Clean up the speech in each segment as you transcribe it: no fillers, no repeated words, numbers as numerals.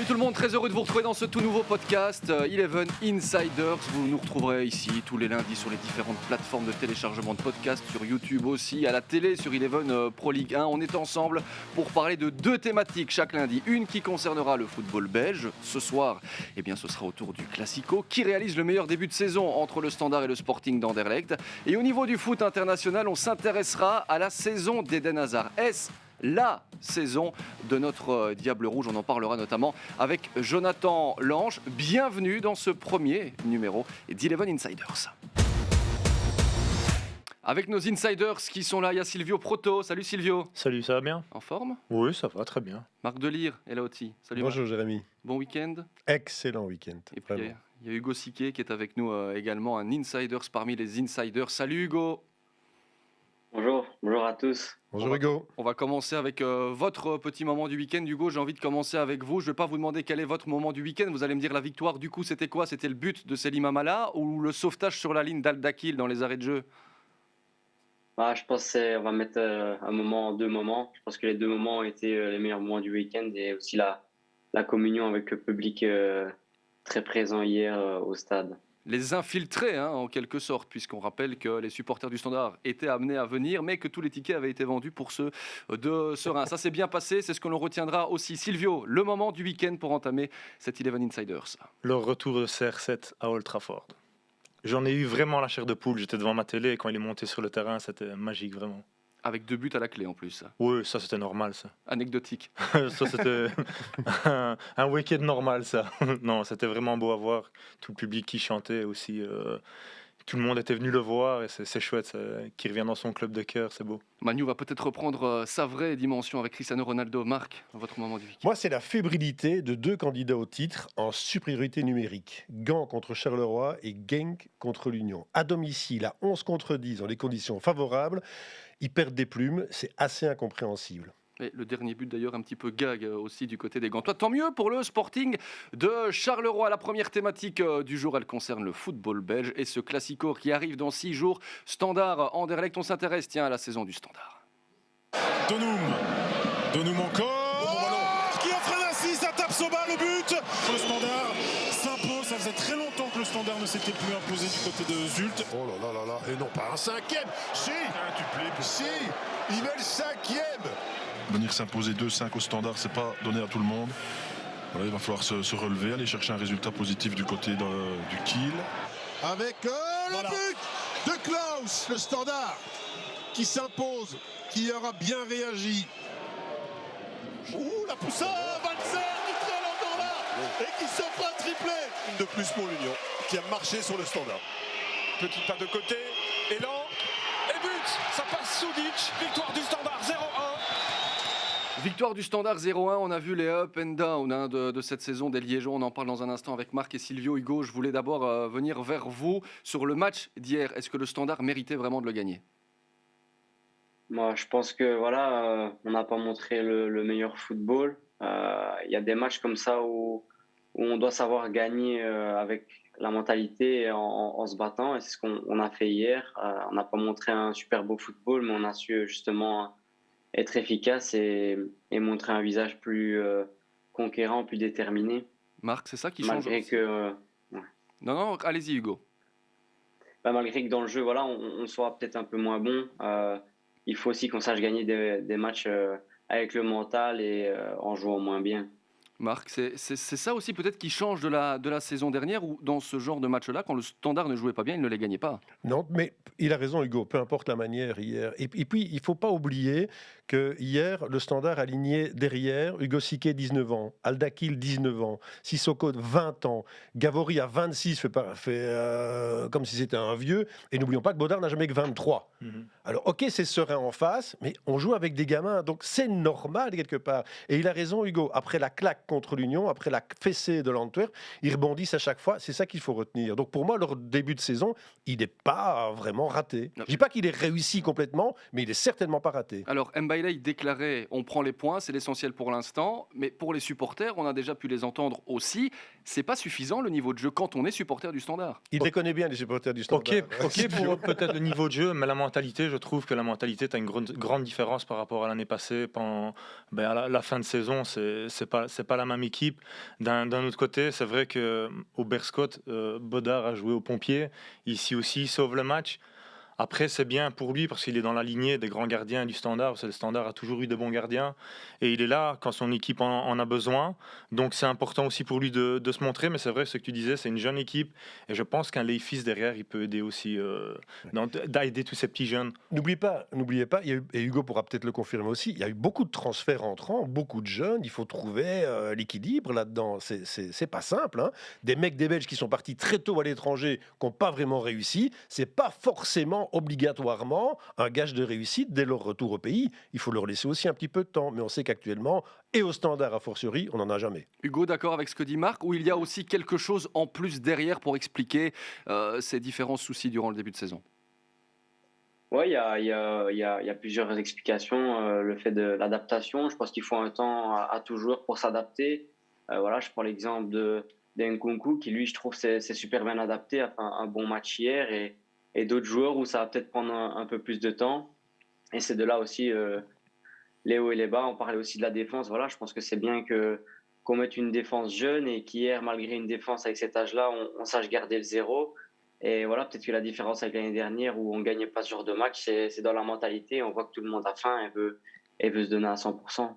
tout le monde, très heureux de vous retrouver dans ce tout nouveau podcast Eleven Insiders. Vous nous retrouverez ici tous les lundis sur les différentes plateformes de téléchargement de podcasts, sur YouTube aussi, à la télé, sur Eleven Pro League 1. On est ensemble pour parler de deux thématiques chaque lundi. Une qui concernera le football belge. Ce soir, eh bien, ce sera autour du Classico qui réalise le meilleur début de saison entre le Standard et le Sporting d'Anderlecht. Et au niveau du foot international, on s'intéressera à la saison d'Eden Hazard. Est-ce la saison de notre Diable Rouge? On en parlera notamment avec Jonathan Lange. Bienvenue dans ce premier numéro d'Eleven Insiders. Avec nos insiders qui sont là, il y a Silvio Proto. Salut Silvio. Salut, ça va bien? En forme? Oui, ça va, très bien. Marc Delire est là aussi. Salut. Bonjour Marc. Jérémy. Bon week-end. Excellent week-end. Et puis il y a Hugo Siquet qui est avec nous également, un insiders parmi les insiders. Salut Hugo. Bonjour à tous. Bonjour Hugo. On va commencer avec votre petit moment du week-end. Hugo, j'ai envie de commencer avec vous. Je ne vais pas vous demander quel est votre moment du week-end. Vous allez me dire la victoire. Du coup, c'était quoi? C'était le but de Selim Amala ou le sauvetage sur la ligne d'Al-Dakil dans les arrêts de jeu? Je pense qu'on va mettre un moment, deux moments. Je pense que les deux moments ont été les meilleurs moments du week-end et aussi la communion avec le public très présent hier au stade. Les infiltrés, en quelque sorte, puisqu'on rappelle que les supporters du Standard étaient amenés à venir, mais que tous les tickets avaient été vendus pour ceux de Serein. Ça s'est bien passé, c'est ce que l'on retiendra aussi. Silvio, le moment du week-end pour entamer cette Eleven Insiders. Le retour de CR7 à Old Trafford. J'en ai eu vraiment la chair de poule. J'étais devant ma télé et quand il est monté sur le terrain, c'était magique, vraiment. Avec 2 buts à la clé en plus. Oui, ça c'était normal, ça. Anecdotique. Ça c'était un week-end normal, ça. Non, c'était vraiment beau à voir. Tout le public qui chantait aussi. Tout le monde était venu le voir et c'est chouette. Qu'il revienne dans son club de cœur, c'est beau. Manu va peut-être reprendre sa vraie dimension avec Cristiano Ronaldo. Marc, votre moment du week-end. Moi, c'est la fébrilité de 2 candidats au titre en supériorité numérique. Gand contre Charleroi et Genk contre l'Union. À domicile, à 11 contre 10, dans les conditions favorables, ils perdent des plumes. C'est assez incompréhensible. Et le dernier but d'ailleurs un petit peu gag aussi du côté des Gantois. Tant mieux pour le Sporting de Charleroi. La première thématique du jour, elle concerne le football belge et ce Classico qui arrive dans 6 jours. Standard Anderlecht, on s'intéresse à la saison du Standard. Donum encore, qui offre un assist, ça tape Soba, le but. Le Standard s'impose, ça faisait très longtemps que le Standard ne s'était plus imposé du côté de Zulte. Oh là là là là, et non pas un cinquième. Si, il met le cinquième. Venir s'imposer 2-5 au Standard, c'est pas donné à tout le monde. Voilà, il va falloir se relever, aller chercher un résultat positif du côté du Kiel. Avec le but de Klaus, le Standard, qui s'impose, qui aura bien réagi. La poussade, Valser, Mitrel encore là, et qui s'offre un triplé. Une de plus pour l'Union, qui a marché sur le Standard. Petit pas de côté, élan, et but. Ça passe Soudic, victoire du Standard 0-1. Victoire du Standard 0-1, on a vu les up and down de cette saison des Liégeois. On en parle dans un instant avec Marc et Silvio. Hugo, je voulais d'abord venir vers vous sur le match d'hier. Est-ce que le Standard méritait vraiment de le gagner? Moi, je pense que on n'a pas montré le meilleur football. Il y a des matchs comme ça où on doit savoir gagner avec la mentalité et en se battant. Et c'est ce qu'on a fait hier. On n'a pas montré un super beau football, mais on a su justement être efficace et montrer un visage plus conquérant, plus déterminé. Marc, c'est ça qui change? Malgré que... Non, allez-y Hugo. Malgré que dans le jeu, on soit peut-être un peu moins bon, il faut aussi qu'on sache gagner des matchs avec le mental et en jouant moins bien. Marc, c'est ça aussi peut-être qui change de la saison dernière où dans ce genre de match-là, quand le Standard ne jouait pas bien, il ne les gagnait pas. Non, mais il a raison Hugo, peu importe la manière hier. Et puis, il ne faut pas oublier que hier, le Standard alignait derrière Hugo Siquet, 19 ans, Al-Dakil, 19 ans, Sissoko, 20 ans, Gavori à 26, fait comme si c'était un vieux. Et n'oublions pas que Baudard n'a jamais que 23. Alors, ok, c'est serein en face, mais on joue avec des gamins, donc c'est normal quelque part. Et il a raison Hugo, après la claque contre l'Union, après la fessée de l'Antwerp, ils rebondissent à chaque fois, c'est ça qu'il faut retenir. Donc pour moi, leur début de saison, il n'est pas vraiment raté. Je ne dis pas qu'il est réussi complètement, mais il n'est certainement pas raté. Alors Mbaye déclarait, on prend les points, c'est l'essentiel pour l'instant, mais pour les supporters, on a déjà pu les entendre aussi, c'est pas suffisant le niveau de jeu quand on est supporter du Standard. Il les connaît bien les supporters du Standard. Ok pour peut-être le niveau de jeu, mais la mentalité, je trouve que la mentalité a une grande différence par rapport à l'année passée. À la fin de saison, c'est pas pas la même équipe. D'un autre côté, c'est vrai qu'au Berscott, Bodard a joué aux pompiers. Ici aussi, il sauve le match. Après, c'est bien pour lui parce qu'il est dans la lignée des grands gardiens du Standard. Parce que le Standard a toujours eu de bons gardiens. Et il est là quand son équipe en a besoin. Donc, c'est important aussi pour lui de se montrer. Mais c'est vrai, ce que tu disais, c'est une jeune équipe. Et je pense qu'un Leifis derrière, il peut aider aussi, d'aider tous ces petits jeunes. N'oubliez pas, il y a eu, et Hugo pourra peut-être le confirmer aussi, il y a eu beaucoup de transferts entrants, beaucoup de jeunes. Il faut trouver l'équilibre là-dedans. C'est pas simple. Hein. Des mecs des Belges qui sont partis très tôt à l'étranger, qui n'ont pas vraiment réussi, c'est pas forcément obligatoirement un gage de réussite dès leur retour au pays. Il faut leur laisser aussi un petit peu de temps. Mais on sait qu'actuellement, et au Standard a fortiori, on n'en a jamais. Hugo, d'accord avec ce que dit Marc, ou il y a aussi quelque chose en plus derrière pour expliquer ces différents soucis durant le début de saison? Ouais, il y a plusieurs explications. Le fait de l'adaptation, je pense qu'il faut un temps à tout joueur pour s'adapter. Voilà, je prends l'exemple d'Nkunku qui, lui, je trouve, s'est super bien adapté, a fait un bon match hier, et d'autres joueurs où ça va peut-être prendre un peu plus de temps. Et c'est de là aussi les hauts et les bas. On parlait aussi de la défense. Voilà, je pense que c'est bien qu'on mette une défense jeune et qu'hier, malgré une défense avec cet âge-là, on sache garder le zéro. Et voilà, peut-être que la différence avec l'année dernière où on ne gagnait pas ce genre de match, c'est dans la mentalité. On voit que tout le monde a faim et veut se donner à 100%.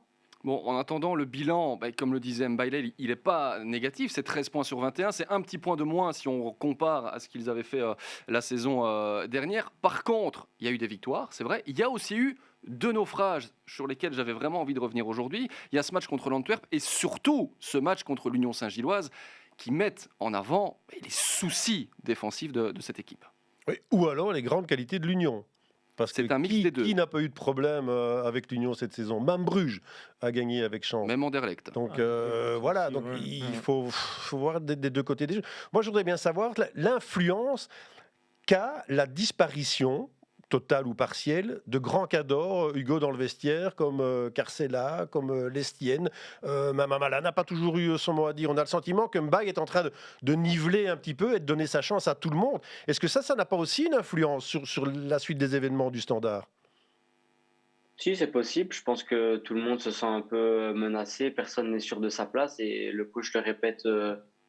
Bon, en attendant, le bilan, comme le disait Mbaye, il n'est pas négatif. C'est 13 points sur 21. C'est un petit point de moins si on compare à ce qu'ils avaient fait la saison dernière. Par contre, il y a eu des victoires, c'est vrai. Il y a aussi eu 2 naufrages sur lesquels j'avais vraiment envie de revenir aujourd'hui. Il y a ce match contre l'Antwerp et surtout ce match contre l'Union Saint-Gilloise qui mettent en avant les soucis défensifs de cette équipe. Oui, ou alors les grandes qualités de l'Union. Parce que C'est un mix des deux. Qui n'a pas eu de problème avec l'Union cette saison? Même Bruges a gagné avec chance. Même Anderlecht. Donc voilà, aussi, donc ouais. il faut voir des deux côtés des jeux. Moi, je voudrais bien savoir l'influence qu'a la disparition totale ou partielle de grands cadors, Hugo, dans le vestiaire, comme Carcella, comme Lestienne. Mamamala n'a pas toujours eu son mot à dire. On a le sentiment que Mbaye est en train de niveler un petit peu et de donner sa chance à tout le monde. Est-ce que ça n'a pas aussi une influence sur la suite des événements du Standard? Si, c'est possible. Je pense que tout le monde se sent un peu menacé. Personne n'est sûr de sa place. Et le coach le répète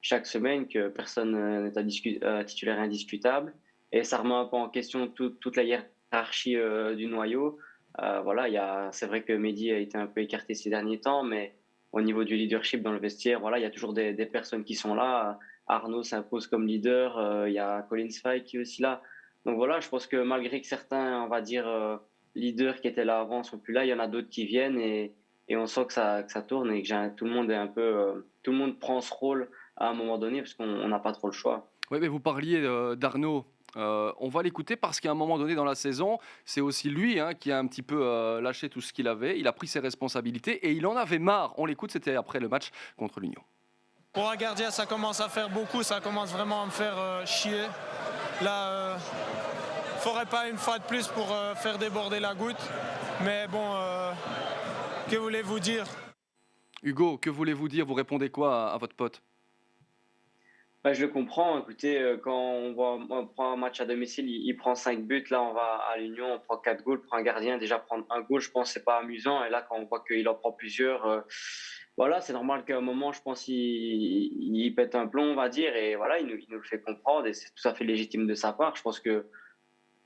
chaque semaine que personne n'est titulaire indiscutable. Et ça remet un peu en question toute la hiérarchie du noyau. Voilà, c'est vrai que Mehdi a été un peu écarté ces derniers temps, mais au niveau du leadership dans le vestiaire, voilà, il y a toujours des personnes qui sont là. Arnaud s'impose comme leader. Il y a Colin Sfai qui est aussi là. Donc voilà, je pense que malgré que certains, on va dire, leaders qui étaient là avant sont plus là, il y en a d'autres qui viennent et on sent que ça tourne et que tout le monde est un peu, tout le monde prend ce rôle à un moment donné parce qu'on n'a pas trop le choix. Oui, mais vous parliez d'Arnaud. On va l'écouter parce qu'à un moment donné dans la saison, c'est aussi lui qui a un petit peu lâché tout ce qu'il avait. Il a pris ses responsabilités et il en avait marre. On l'écoute, c'était après le match contre l'Union. Pour un gardien, ça commence à faire beaucoup. Ça commence vraiment à me faire chier. Là, faudrait pas une fois de plus pour faire déborder la goutte. Mais bon, que voulez-vous dire? Hugo, que voulez-vous dire? Vous répondez quoi à votre pote? Je le comprends. Écoutez, quand on prend un match à domicile, il prend 5 buts. Là, on va à l'Union, on prend 4 goals. Pour un gardien, déjà prendre un goal, je pense que c'est pas amusant. Et là, quand on voit qu'il en prend plusieurs, voilà, c'est normal qu'à un moment, je pense il pète un plomb, on va dire. Et voilà, il nous le fait comprendre. Et c'est tout à fait légitime de sa part. Je pense que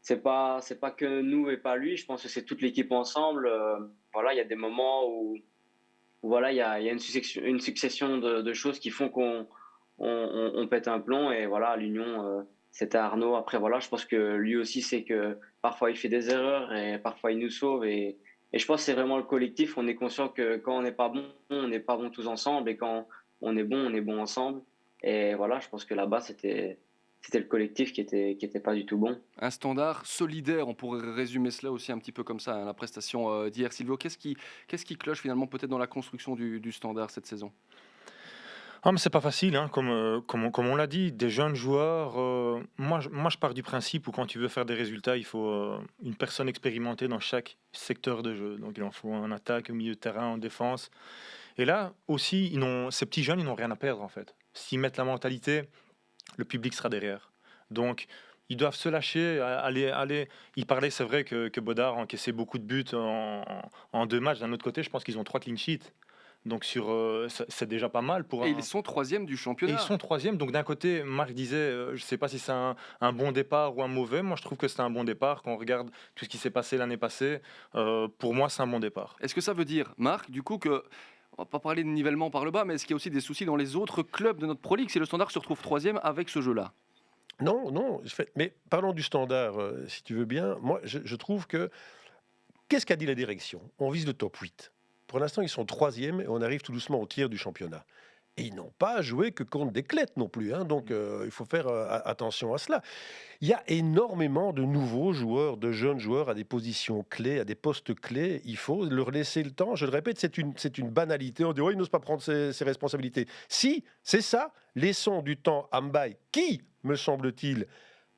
c'est pas que nous et pas lui. Je pense que c'est toute l'équipe ensemble. Voilà, il y a des moments où voilà, il y a une succession de choses qui font qu'on pète un plomb. Et voilà, à l'Union, c'était Arnaud. Après, voilà, je pense que lui aussi sait que parfois il fait des erreurs et parfois il nous sauve. Et je pense que c'est vraiment le collectif. On est conscient que quand on n'est pas bon, on n'est pas bon tous ensemble. Et quand on est bon ensemble. Et voilà, je pense que là-bas, c'était le collectif qui était pas du tout bon. Un Standard solidaire, on pourrait résumer cela aussi un petit peu comme ça, la prestation d'hier. Silvio, qu'est-ce qui cloche finalement peut-être dans la construction du Standard cette saison? Ah, mais c'est pas facile, comme on l'a dit, des jeunes joueurs. Moi, je pars du principe où quand tu veux faire des résultats, il faut une personne expérimentée dans chaque secteur de jeu. Donc il en faut en attaque, au milieu de terrain, en défense. Et là aussi, ces petits jeunes, ils n'ont rien à perdre en fait. S'ils mettent la mentalité, le public sera derrière. Donc ils doivent se lâcher, aller. Il parlait, c'est vrai que Bodard a encaissé beaucoup de buts en 2 matchs. D'un autre côté, je pense qu'ils ont 3 clean sheets. Donc c'est déjà pas mal pour Et ils sont 3e du Et championnat. ils sont 3e. Donc d'un côté, Marc disait, je ne sais pas si c'est un bon départ ou un mauvais. Moi, je trouve que c'est un bon départ. Quand on regarde tout ce qui s'est passé l'année passée, pour moi, c'est un bon départ. Est-ce que ça veut dire, Marc, du coup, que on va pas parler de nivellement par le bas, mais est-ce qu'il y a aussi des soucis dans les autres clubs de notre Pro League si le Standard se retrouve 3e avec ce jeu-là? Non, mais parlons du Standard, si tu veux bien. Moi, je trouve que... Qu'est-ce qu'a dit la direction? On vise le top 8. Pour l'instant, ils sont 3e et on arrive tout doucement au tiers du championnat. Et ils n'ont pas joué que contre des clettes non plus. Donc, il faut faire attention à cela. Il y a énormément de nouveaux joueurs, de jeunes joueurs à des positions clés, à des postes clés. Il faut leur laisser le temps. Je le répète, c'est une banalité. On dit, il n'ose pas prendre ses responsabilités. Si, c'est ça. Laissons du temps à Mbaye, qui, me semble-t-il,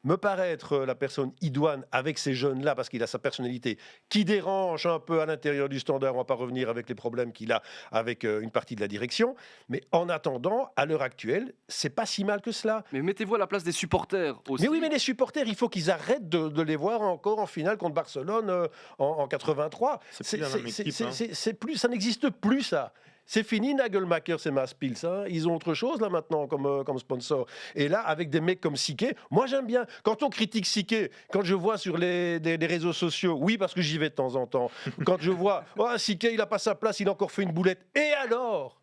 me paraît être la personne idoine avec ces jeunes-là, parce qu'il a sa personnalité qui dérange un peu à l'intérieur du Standard. On ne va pas revenir avec les problèmes qu'il a avec une partie de la direction. Mais en attendant, à l'heure actuelle, c'est pas si mal que cela. Mais mettez-vous à la place des supporters aussi. Mais oui, mais les supporters, il faut qu'ils arrêtent de les voir encore en finale contre Barcelone en 83. C'est plus la même équipe, Ça n'existe plus, ça. C'est fini, Nagelmacher, c'est Maspils. Ils ont autre chose là maintenant comme sponsor. Et là, avec des mecs comme Siquet, moi j'aime bien. Quand on critique Siquet, quand je vois sur les réseaux sociaux, oui, parce que j'y vais de temps en temps, quand je vois, Siquet, il n'a pas sa place, il a encore fait une boulette. Et alors,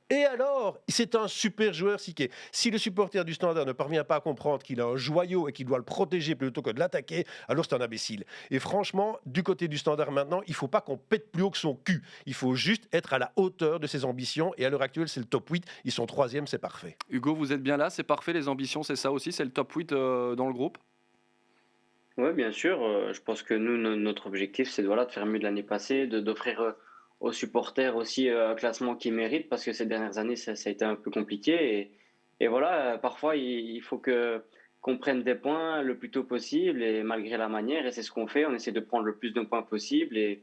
c'est un super joueur, Siquet. Si le supporter du Standard ne parvient pas à comprendre qu'il a un joyau et qu'il doit le protéger plutôt que de l'attaquer, alors c'est un imbécile. Et franchement, du côté du Standard maintenant, il ne faut pas qu'on pète plus haut que son cul. Il faut juste être à la hauteur de ses ambitions. Et à l'heure actuelle, c'est le top 8. Ils sont 3e, c'est parfait. Hugo, vous êtes bien là, c'est parfait, les ambitions, c'est ça aussi, c'est le top 8 dans le groupe? Oui, bien sûr. Je pense que nous, notre objectif, c'est de faire mieux de l'année passée, d'offrir aux supporters aussi un classement qu'ils méritent, parce que ces dernières années, ça a été un peu compliqué. Et voilà, parfois, il faut qu'on prenne des points le plus tôt possible, et malgré la manière, et c'est ce qu'on fait, on essaie de prendre le plus de points possible. Et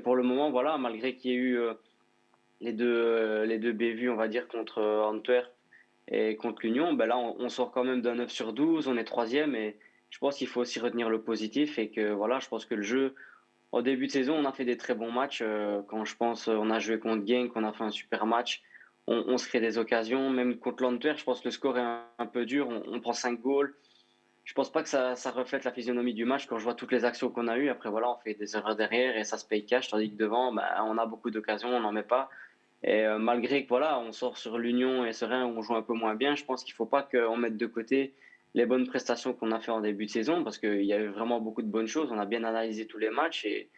pour le moment, voilà, malgré qu'il y ait eu les deux bévues, on va dire, contre Antwerp et contre l'Union, là, on sort quand même d'un 9 sur 12, on est 3e, et je pense qu'il faut aussi retenir le positif, et que voilà, je pense que le jeu, au début de saison, on a fait des très bons matchs. Quand je pense, on a joué contre Genk, on a fait un super match. On se crée des occasions. Même contre l'Antwerp, je pense que le score est un peu dur. On prend 5 goals. Je pense pas que ça reflète la physionomie du match quand je vois toutes les actions qu'on a eues. Après, voilà, on fait des erreurs derrière et ça se paye cash. Tandis que devant, on a beaucoup d'occasions, on n'en met pas. Et malgré que voilà, on sort sur l'Union et Serein où on joue un peu moins bien, je pense qu'il faut pas qu'on mette de côté les bonnes prestations qu'on a fait en début de saison, parce qu'il y a eu vraiment beaucoup de bonnes choses. On a bien analysé tous les matchs et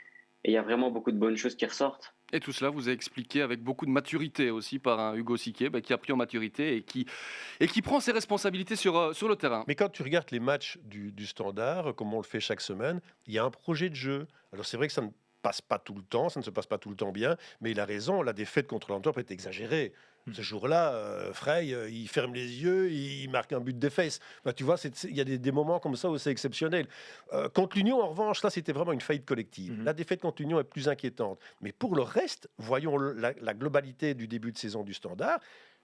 il y a vraiment beaucoup de bonnes choses qui ressortent. Et tout cela vous est expliqué avec beaucoup de maturité aussi par un Hugo Siquet qui a pris en maturité et qui prend ses responsabilités sur le terrain. Mais quand tu regardes les matchs du Standard, comme on le fait chaque semaine, il y a un projet de jeu. Alors c'est vrai que ça ne passe pas tout le temps, ça ne se passe pas tout le temps bien, mais il a raison, la défaite contre l'Antwerp est exagérée. Ce jour-là, Frey, il ferme les yeux, il marque un but de fesses. Tu vois, il y a des moments comme ça où c'est exceptionnel. Contre l'Union, en revanche, là, c'était vraiment une faillite collective. La défaite contre l'Union est plus inquiétante. Mais pour le reste, voyons la globalité du début de saison du Standard,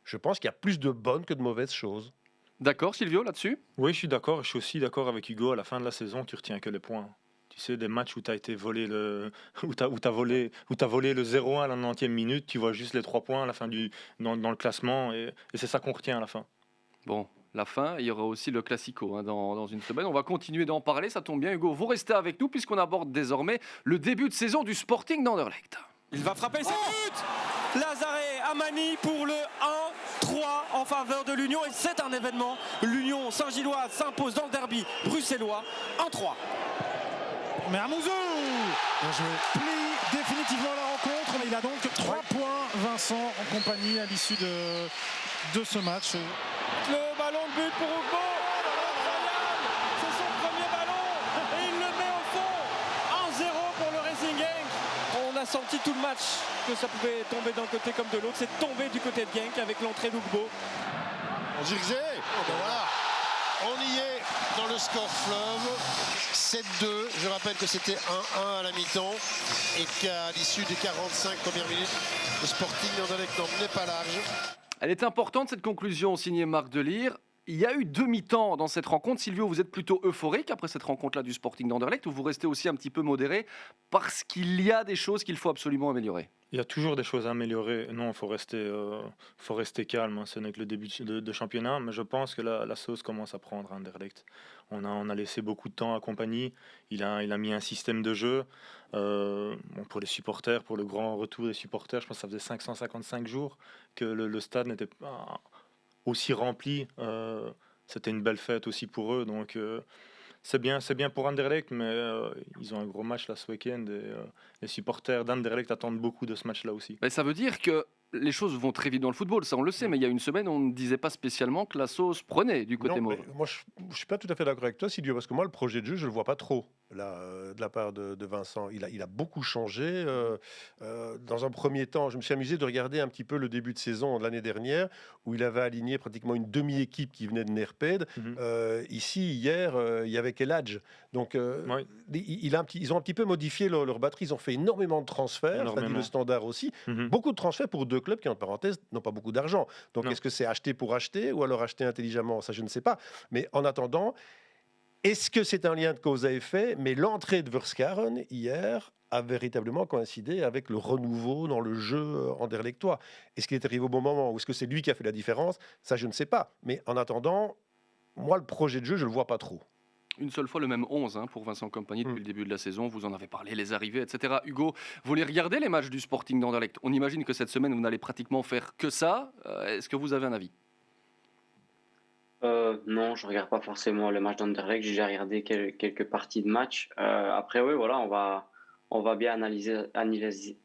je pense qu'il y a plus de bonnes que de mauvaises choses. D'accord, Silvio, là-dessus? Oui, je suis d'accord. Je suis aussi d'accord avec Hugo. À la fin de la saison, tu retiens que les points. Tu sais, des matchs où tu as été volé où t'as volé le 0-1 à la 90e minute, tu vois juste les 3 points à la fin dans le classement, et c'est ça qu'on retient à la fin. Bon, la fin, il y aura aussi le Classico dans une semaine. On va continuer d'en parler, ça tombe bien, Hugo. Vous restez avec nous puisqu'on aborde désormais le début de saison du Sporting d'Anderlecht. Il va frapper, c'est but! Lazare Amani pour le 1-3 en faveur de l'Union, et c'est un événement. L'Union Saint-Gilloise s'impose dans le derby bruxellois 1-3. Mermouzou plie définitivement la rencontre, mais il a donc 3 points, Vincent, en compagnie à l'issue de ce match. Le ballon de but pour Ugbo, incroyable, c'est son premier ballon et il le met au fond. 1-0 pour le Racing Genk. On a senti tout le match que ça pouvait tomber d'un côté comme de l'autre. C'est tombé du côté de Genk avec l'entrée d'Ugbo. On Zirkzee, voilà. On y est dans le score fleuve, 7-2. Je rappelle que c'était 1-1 à la mi-temps et qu'à l'issue des 45 premières minutes, le Sporting d'Anderlecht n'en menait pas large. Elle est importante cette conclusion signée Marc Delire. Il y a eu 2 mi-temps dans cette rencontre. Silvio, vous êtes plutôt euphorique après cette rencontre-là du Sporting d'Anderlecht, ou vous restez aussi un petit peu modéré parce qu'il y a des choses qu'il faut absolument améliorer? Il y a toujours des choses à améliorer. Non, faut rester calme. Ce n'est que le début de championnat, mais je pense que la sauce commence à prendre à Anderlecht. On a laissé beaucoup de temps à Compagnie. Il a mis un système de jeu. Pour les supporters, pour le grand retour des supporters, je pense que ça faisait 555 jours que le stade n'était pas aussi rempli. C'était une belle fête aussi pour eux. Donc, c'est bien pour Anderlecht, mais ils ont un gros match là ce week-end. Et, les supporters d'Anderlecht attendent beaucoup de ce match-là aussi. Ça veut dire que les choses vont très vite dans le football, ça on le sait, mais il y a une semaine, on ne disait pas spécialement que la sauce prenait du côté Non, mauve. mais moi, je ne suis pas tout à fait d'accord avec toi, Silvio, parce que moi, le projet de jeu, je ne le vois pas trop là, de la part de Vincent. Il a beaucoup changé. Dans un premier temps, je me suis amusé de regarder un petit peu le début de saison de l'année dernière, où il avait aligné pratiquement une demi-équipe qui venait de Nerped. Ici, hier, il y avait Keladj. Donc, Oui. ils ont un petit peu modifié leur batterie. Ils ont fait énormément de transferts, ça dit Énormément. le Standard aussi. Beaucoup de transferts pour deux clubs qui, en parenthèse, n'ont pas beaucoup d'argent. Donc, Non. est-ce que c'est acheter pour acheter ou alors acheter intelligemment? Ça, je ne sais pas. Mais en attendant, est-ce que c'est un lien de cause à effet? Mais l'entrée de Verskaren hier a véritablement coïncidé avec le renouveau dans le jeu anderlechtois. Est-ce qu'il est arrivé au bon moment ou est-ce que c'est lui qui a fait la différence? Ça, je ne sais pas. Mais en attendant, moi, le projet de jeu, je ne le vois pas trop. Une seule fois le même 11 pour Vincent Compagnie depuis le début de la saison. Vous en avez parlé, les arrivées, etc. Hugo, vous les regardez les matchs du Sporting d'Anderlecht? On imagine que cette semaine, vous n'allez pratiquement faire que ça. Est-ce que vous avez un avis? Non, je regarde pas forcément les matchs d'Anderlecht. J'ai déjà regardé quelques parties de match. Après, oui, voilà, on va bien analyser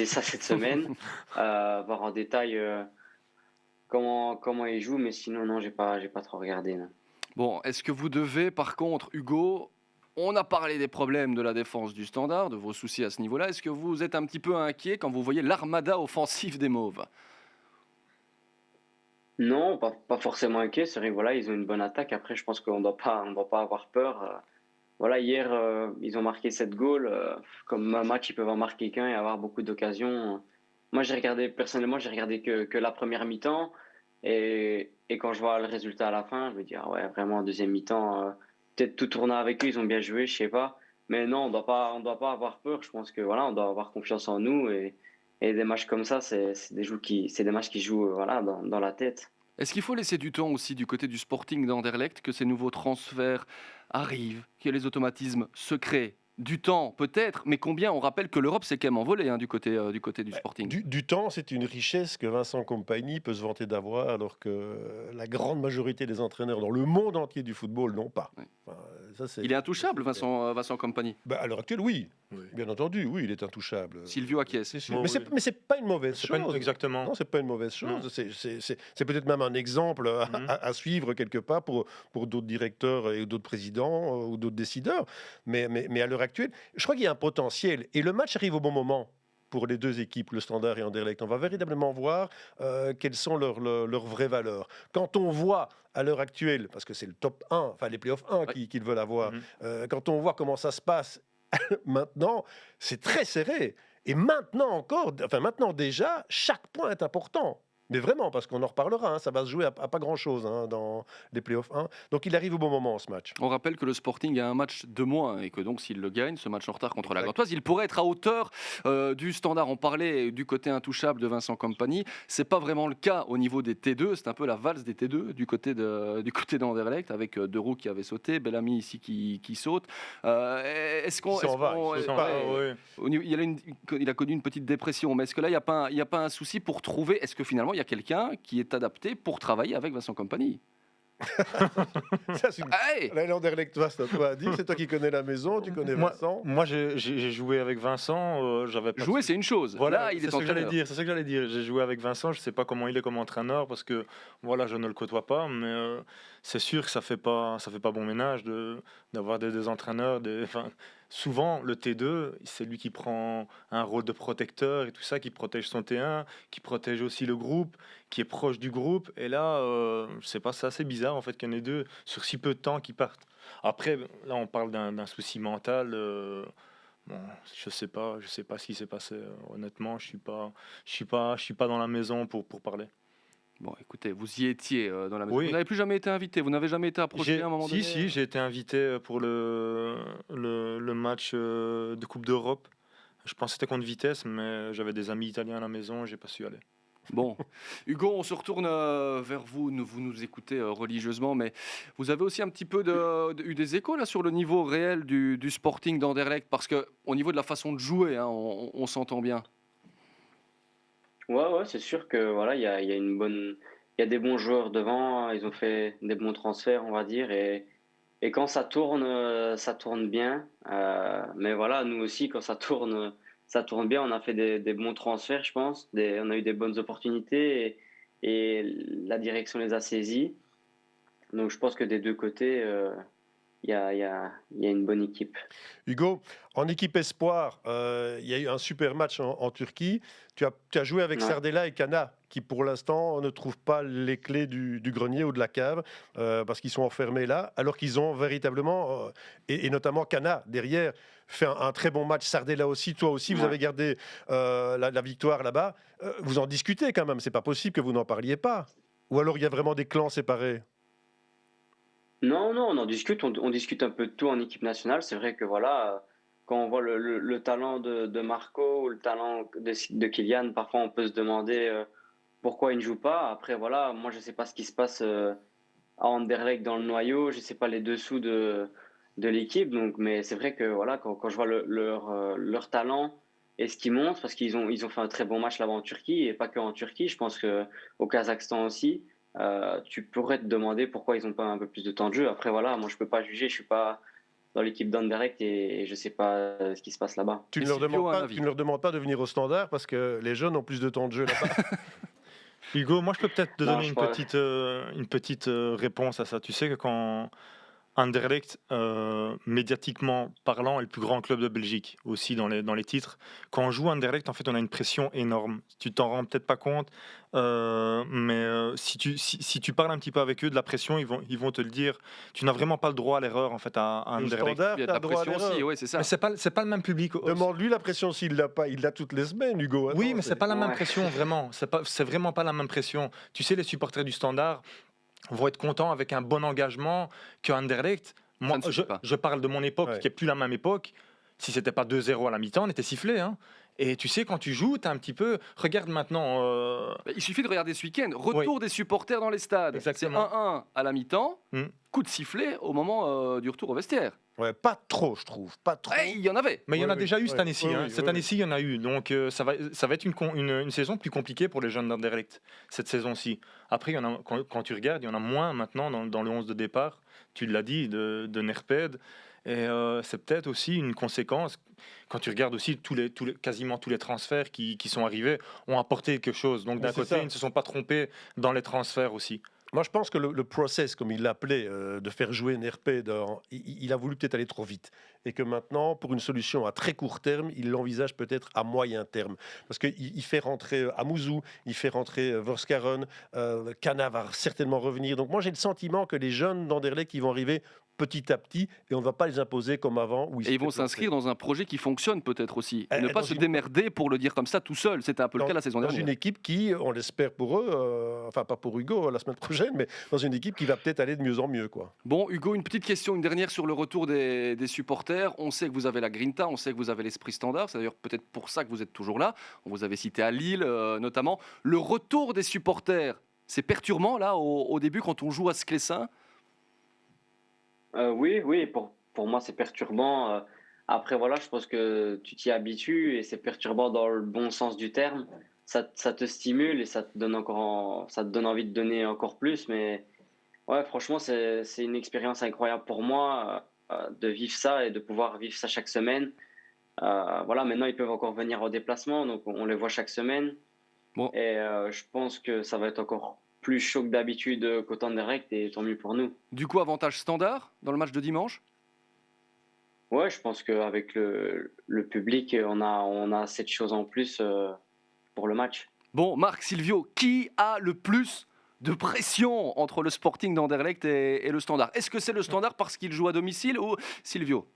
ça cette semaine, voir en détail comment ils jouent. Mais sinon, non, j'ai pas trop regardé. Non. Bon, est-ce que vous devez, par contre, Hugo, on a parlé des problèmes de la défense du Standard, de vos soucis à ce niveau-là. Est-ce que vous êtes un petit peu inquiet quand vous voyez l'armada offensive des Mauves? Non, pas forcément inquiet. C'est vrai que voilà, ils ont une bonne attaque. Après, je pense qu'on doit pas avoir peur. Voilà, hier, ils ont marqué 7 goals. Comme un match, ils peuvent en marquer qu'un et avoir beaucoup d'occasions. Moi, personnellement, j'ai regardé que la première mi-temps. Et quand je vois le résultat à la fin, je me dis, ah ouais, vraiment, en deuxième mi-temps, peut-être tout tourner avec eux, ils ont bien joué, je sais pas. Mais non, on doit pas avoir peur. Je pense que voilà, on doit avoir confiance en nous. Et des matchs comme ça, c'est des matchs qui jouent voilà, dans la tête. Est-ce qu'il faut laisser du temps aussi du côté du Sporting d'Anderlecht, que ces nouveaux transferts arrivent, que les automatismes se créent? Du temps, peut-être, mais combien? On rappelle que l'Europe s'est quand même envolée du côté du Sporting. Du temps, c'est une richesse que Vincent Compagnie peut se vanter d'avoir, alors que la grande majorité des entraîneurs dans le monde entier du football n'ont pas. Oui. Enfin, ça, Il est intouchable, Vincent Compagnie. À l'heure actuelle, oui. Bien entendu, oui, il est intouchable. Silvio acquiesce. C'est sûr. Bon, Mais c'est pas une mauvaise C'est chose. exactement. Non, c'est pas une mauvaise chose. C'est peut-être même un exemple à suivre quelque part pour d'autres directeurs et d'autres présidents ou d'autres décideurs. Mais à l'heure actuelle, je crois qu'il y a un potentiel. Et le match arrive au bon moment pour les deux équipes, le Standard et Anderlecht. On va véritablement voir quelles sont leurs vraies valeurs. Quand on voit à l'heure actuelle, parce que c'est le top 1, enfin les playoffs 1 qu'ils veulent avoir, quand on voit comment ça se passe maintenant, c'est très serré. Et maintenant maintenant déjà, chaque point est important. Mais vraiment, parce qu'on en reparlera, ça va se jouer à pas grand-chose dans les playoffs 1. Donc il arrive au bon moment, ce match. On rappelle que le Sporting a un match de moins et que donc s'il le gagne, ce match en retard contre la Gantoise, il pourrait être à hauteur du Standard. On parlait du côté intouchable de Vincent Compagnie. C'est pas vraiment le cas au niveau des T2. C'est un peu la valse des T2 du côté d'Anderlecht avec Deroux qui avait sauté, Bellamy ici qui saute. Est-ce qu'on il a connu une petite dépression, mais est-ce que là il n'y a pas un souci pour trouver? Est-ce que finalement il y a quelqu'un qui est adapté pour travailler avec Vincent Compagnie? Ça, c'est l'Anderlechtois, c'est à toi à dire. C'est toi qui connais la maison, tu connais Vincent. Moi, j'ai joué avec Vincent. Jouer, c'est une chose. Voilà, là, il est c'est ce que entraîneur. c'est ce que j'allais dire. J'ai joué avec Vincent. Je sais pas comment il est comme entraîneur parce que voilà, je ne le côtoie pas, mais c'est sûr que ça fait pas bon ménage d'avoir des entraîneurs. Souvent, le T2, c'est lui qui prend un rôle de protecteur et tout ça, qui protège son T1, qui protège aussi le groupe, qui est proche du groupe. Et là, je sais pas, c'est assez bizarre en fait qu'il y en ait deux sur si peu de temps qui partent. Après, là, on parle d'un souci mental. Bon, je sais pas ce qui s'est passé. Honnêtement, je suis pas dans la maison pour parler. Bon, écoutez, vous y étiez dans la maison. Oui. Vous n'avez plus jamais été invité. Vous n'avez jamais été approché à un moment donné. Si, j'ai été invité pour le match de Coupe d'Europe Je pense que c'était contre Vitesse, mais j'avais des amis italiens à la maison, j'ai pas su aller. Bon, Hugo, on se retourne vers vous. Vous nous écoutez religieusement, mais vous avez aussi un petit peu eu des échos là sur le niveau réel du Sporting d'Anderlecht, parce que au niveau de la façon de jouer, hein, on s'entend bien. Ouais, c'est sûr que voilà, il y a une bonne, il y a des bons joueurs devant. Ils ont fait des bons transferts, on va dire, et quand ça tourne bien. Mais voilà, nous aussi, quand ça tourne bien. On a fait des bons transferts, je pense. On a eu des bonnes opportunités et la direction les a saisis. Donc je pense que des deux côtés, il y a une bonne équipe. Hugo, en équipe espoir, il y a eu un super match en Turquie. Tu as joué avec Ouais. Sardella et Cana, qui pour l'instant ne trouvent pas les clés du grenier ou de la cave, parce qu'ils sont enfermés là, alors qu'ils ont véritablement, et notamment Cana derrière, fait un très bon match. Sardella aussi, toi aussi, vous Ouais. avez gardé la victoire là-bas. Vous en discutez quand même, c'est pas possible que vous n'en parliez pas. Ou alors il y a vraiment des clans séparés. Non, on en discute. On discute un peu de tout en équipe nationale. C'est vrai que voilà, quand on voit le talent de Marco ou le talent de Kylian, parfois on peut se demander pourquoi il ne joue pas. Après, voilà, moi je ne sais pas ce qui se passe à Anderlecht dans le noyau. Je ne sais pas les dessous de l'équipe. Donc, mais c'est vrai que voilà, quand je vois leur talent et ce qu'ils montrent, parce qu'ils ont fait un très bon match là-bas en Turquie, et pas que en Turquie, je pense qu'au Kazakhstan aussi. Tu pourrais te demander pourquoi ils n'ont pas un peu plus de temps de jeu. Après, voilà, moi, je ne peux pas juger. Je ne suis pas dans l'équipe d'Anderlecht et je ne sais pas ce qui se passe là-bas. Tu ne Et leur Silvio demandes a un pas, avis. tu ne leur demandes pas de venir au Standard parce que les jeunes ont plus de temps de jeu là-bas. Hugo, moi je peux peut-être te Non, donner je une crois- petite réponse à ça. Tu sais que quand Anderlecht, médiatiquement parlant, est le plus grand club de Belgique, aussi dans les titres. Quand on joue Anderlecht, en fait, on a une pression énorme. Tu t'en rends peut-être pas compte, mais si tu parles un petit peu avec eux de la pression, ils vont te le dire. Tu n'as vraiment pas le droit à l'erreur, en fait, à Au Anderlecht. Standard, Il y a de t'as la droit à pression aussi, l'erreur. oui, c'est ça. Mais c'est pas le même public. Demande-lui la pression s'il l'a pas. Il l'a toutes les semaines, Hugo. Oui, Attends, mais c'est pas la même Ouais. pression, vraiment. C'est vraiment pas la même pression. Tu sais, les supporters du Standard vont être contents avec un bon engagement que Anderlecht. Moi, ne suffit pas. je parle de mon époque, Ouais. qui est plus la même époque. Si c'était pas 2-0 à la mi-temps, on était sifflé. Hein. Et tu sais, quand tu joues, tu as un petit peu. Regarde maintenant. Bah, il suffit de regarder ce week-end. Retour des supporters dans les stades. C'est Exactement. 1-1 à la mi-temps. Mm. Coup de sifflet au moment du retour au vestiaire. Ouais, pas trop, je trouve. Pas trop. Il y en avait. Mais il y en a Oui, déjà oui, eu cette oui, année-ci. oui, hein. oui, Cette oui, année-ci, il y en a eu. Donc ça va être une saison plus compliquée pour les jeunes d'Anderlecht, cette saison-ci. Après, il y en a, quand tu regardes, il y en a moins maintenant dans le 11 de départ. Tu l'as dit, de Nerped. Et c'est peut-être aussi une conséquence. Quand tu regardes aussi quasiment tous les transferts qui sont arrivés ont apporté quelque chose. Donc d'un C'est côté, ça. ils ne se sont pas trompés dans les transferts aussi. Moi, je pense que le process, comme il l'appelait, de faire jouer Nerped, il a voulu peut-être aller trop vite. Et que maintenant, pour une solution à très court terme, il l'envisage peut-être à moyen terme. Parce qu'il fait rentrer Amouzou, il fait rentrer Vorskaren, Cana va certainement revenir. Donc moi, j'ai le sentiment que les jeunes d'Anderlecht qui vont arriver petit à petit, et on ne va pas les imposer comme avant. Où Et ils vont s'étaient s'inscrire dans un projet qui fonctionne peut-être aussi. Et ne pas dans se une- démerder pour le dire comme ça tout seul. C'était un peu le cas la saison dans dernière. une équipe qui, on l'espère pour eux, enfin pas pour Hugo la semaine prochaine, mais dans une équipe qui va peut-être aller de mieux en mieux, quoi. Bon, Hugo, une petite question, une dernière sur le retour des supporters. On sait que vous avez la Grinta, on sait que vous avez l'esprit standard. C'est d'ailleurs peut-être pour ça que vous êtes toujours là. On vous avait cité à Lille, notamment. Le retour des supporters, c'est perturbant, là, au début, quand on joue à Sclessin. Oui, pour moi, c'est perturbant. Après, voilà, je pense que tu t'y habitues et c'est perturbant dans le bon sens du terme. Ça te stimule et ça te donne ça te donne envie de donner encore plus. Mais ouais, franchement, c'est une expérience incroyable pour moi de vivre ça et de pouvoir vivre ça chaque semaine. Voilà, maintenant, ils peuvent encore venir en déplacement, donc on les voit chaque semaine. Bon. Et je pense que ça va être encore plus chaud que d'habitude qu'au direct et tant mieux pour nous. Du coup, avantage standard dans le match de dimanche. Ouais, je pense qu'avec le public, on a cette chose en plus pour le match. Bon, Marc, Silvio, qui a le plus de pression entre le Sporting d'Anderlecht et le Standard? Est-ce que c'est le Standard parce qu'il joue à domicile ou Silvio?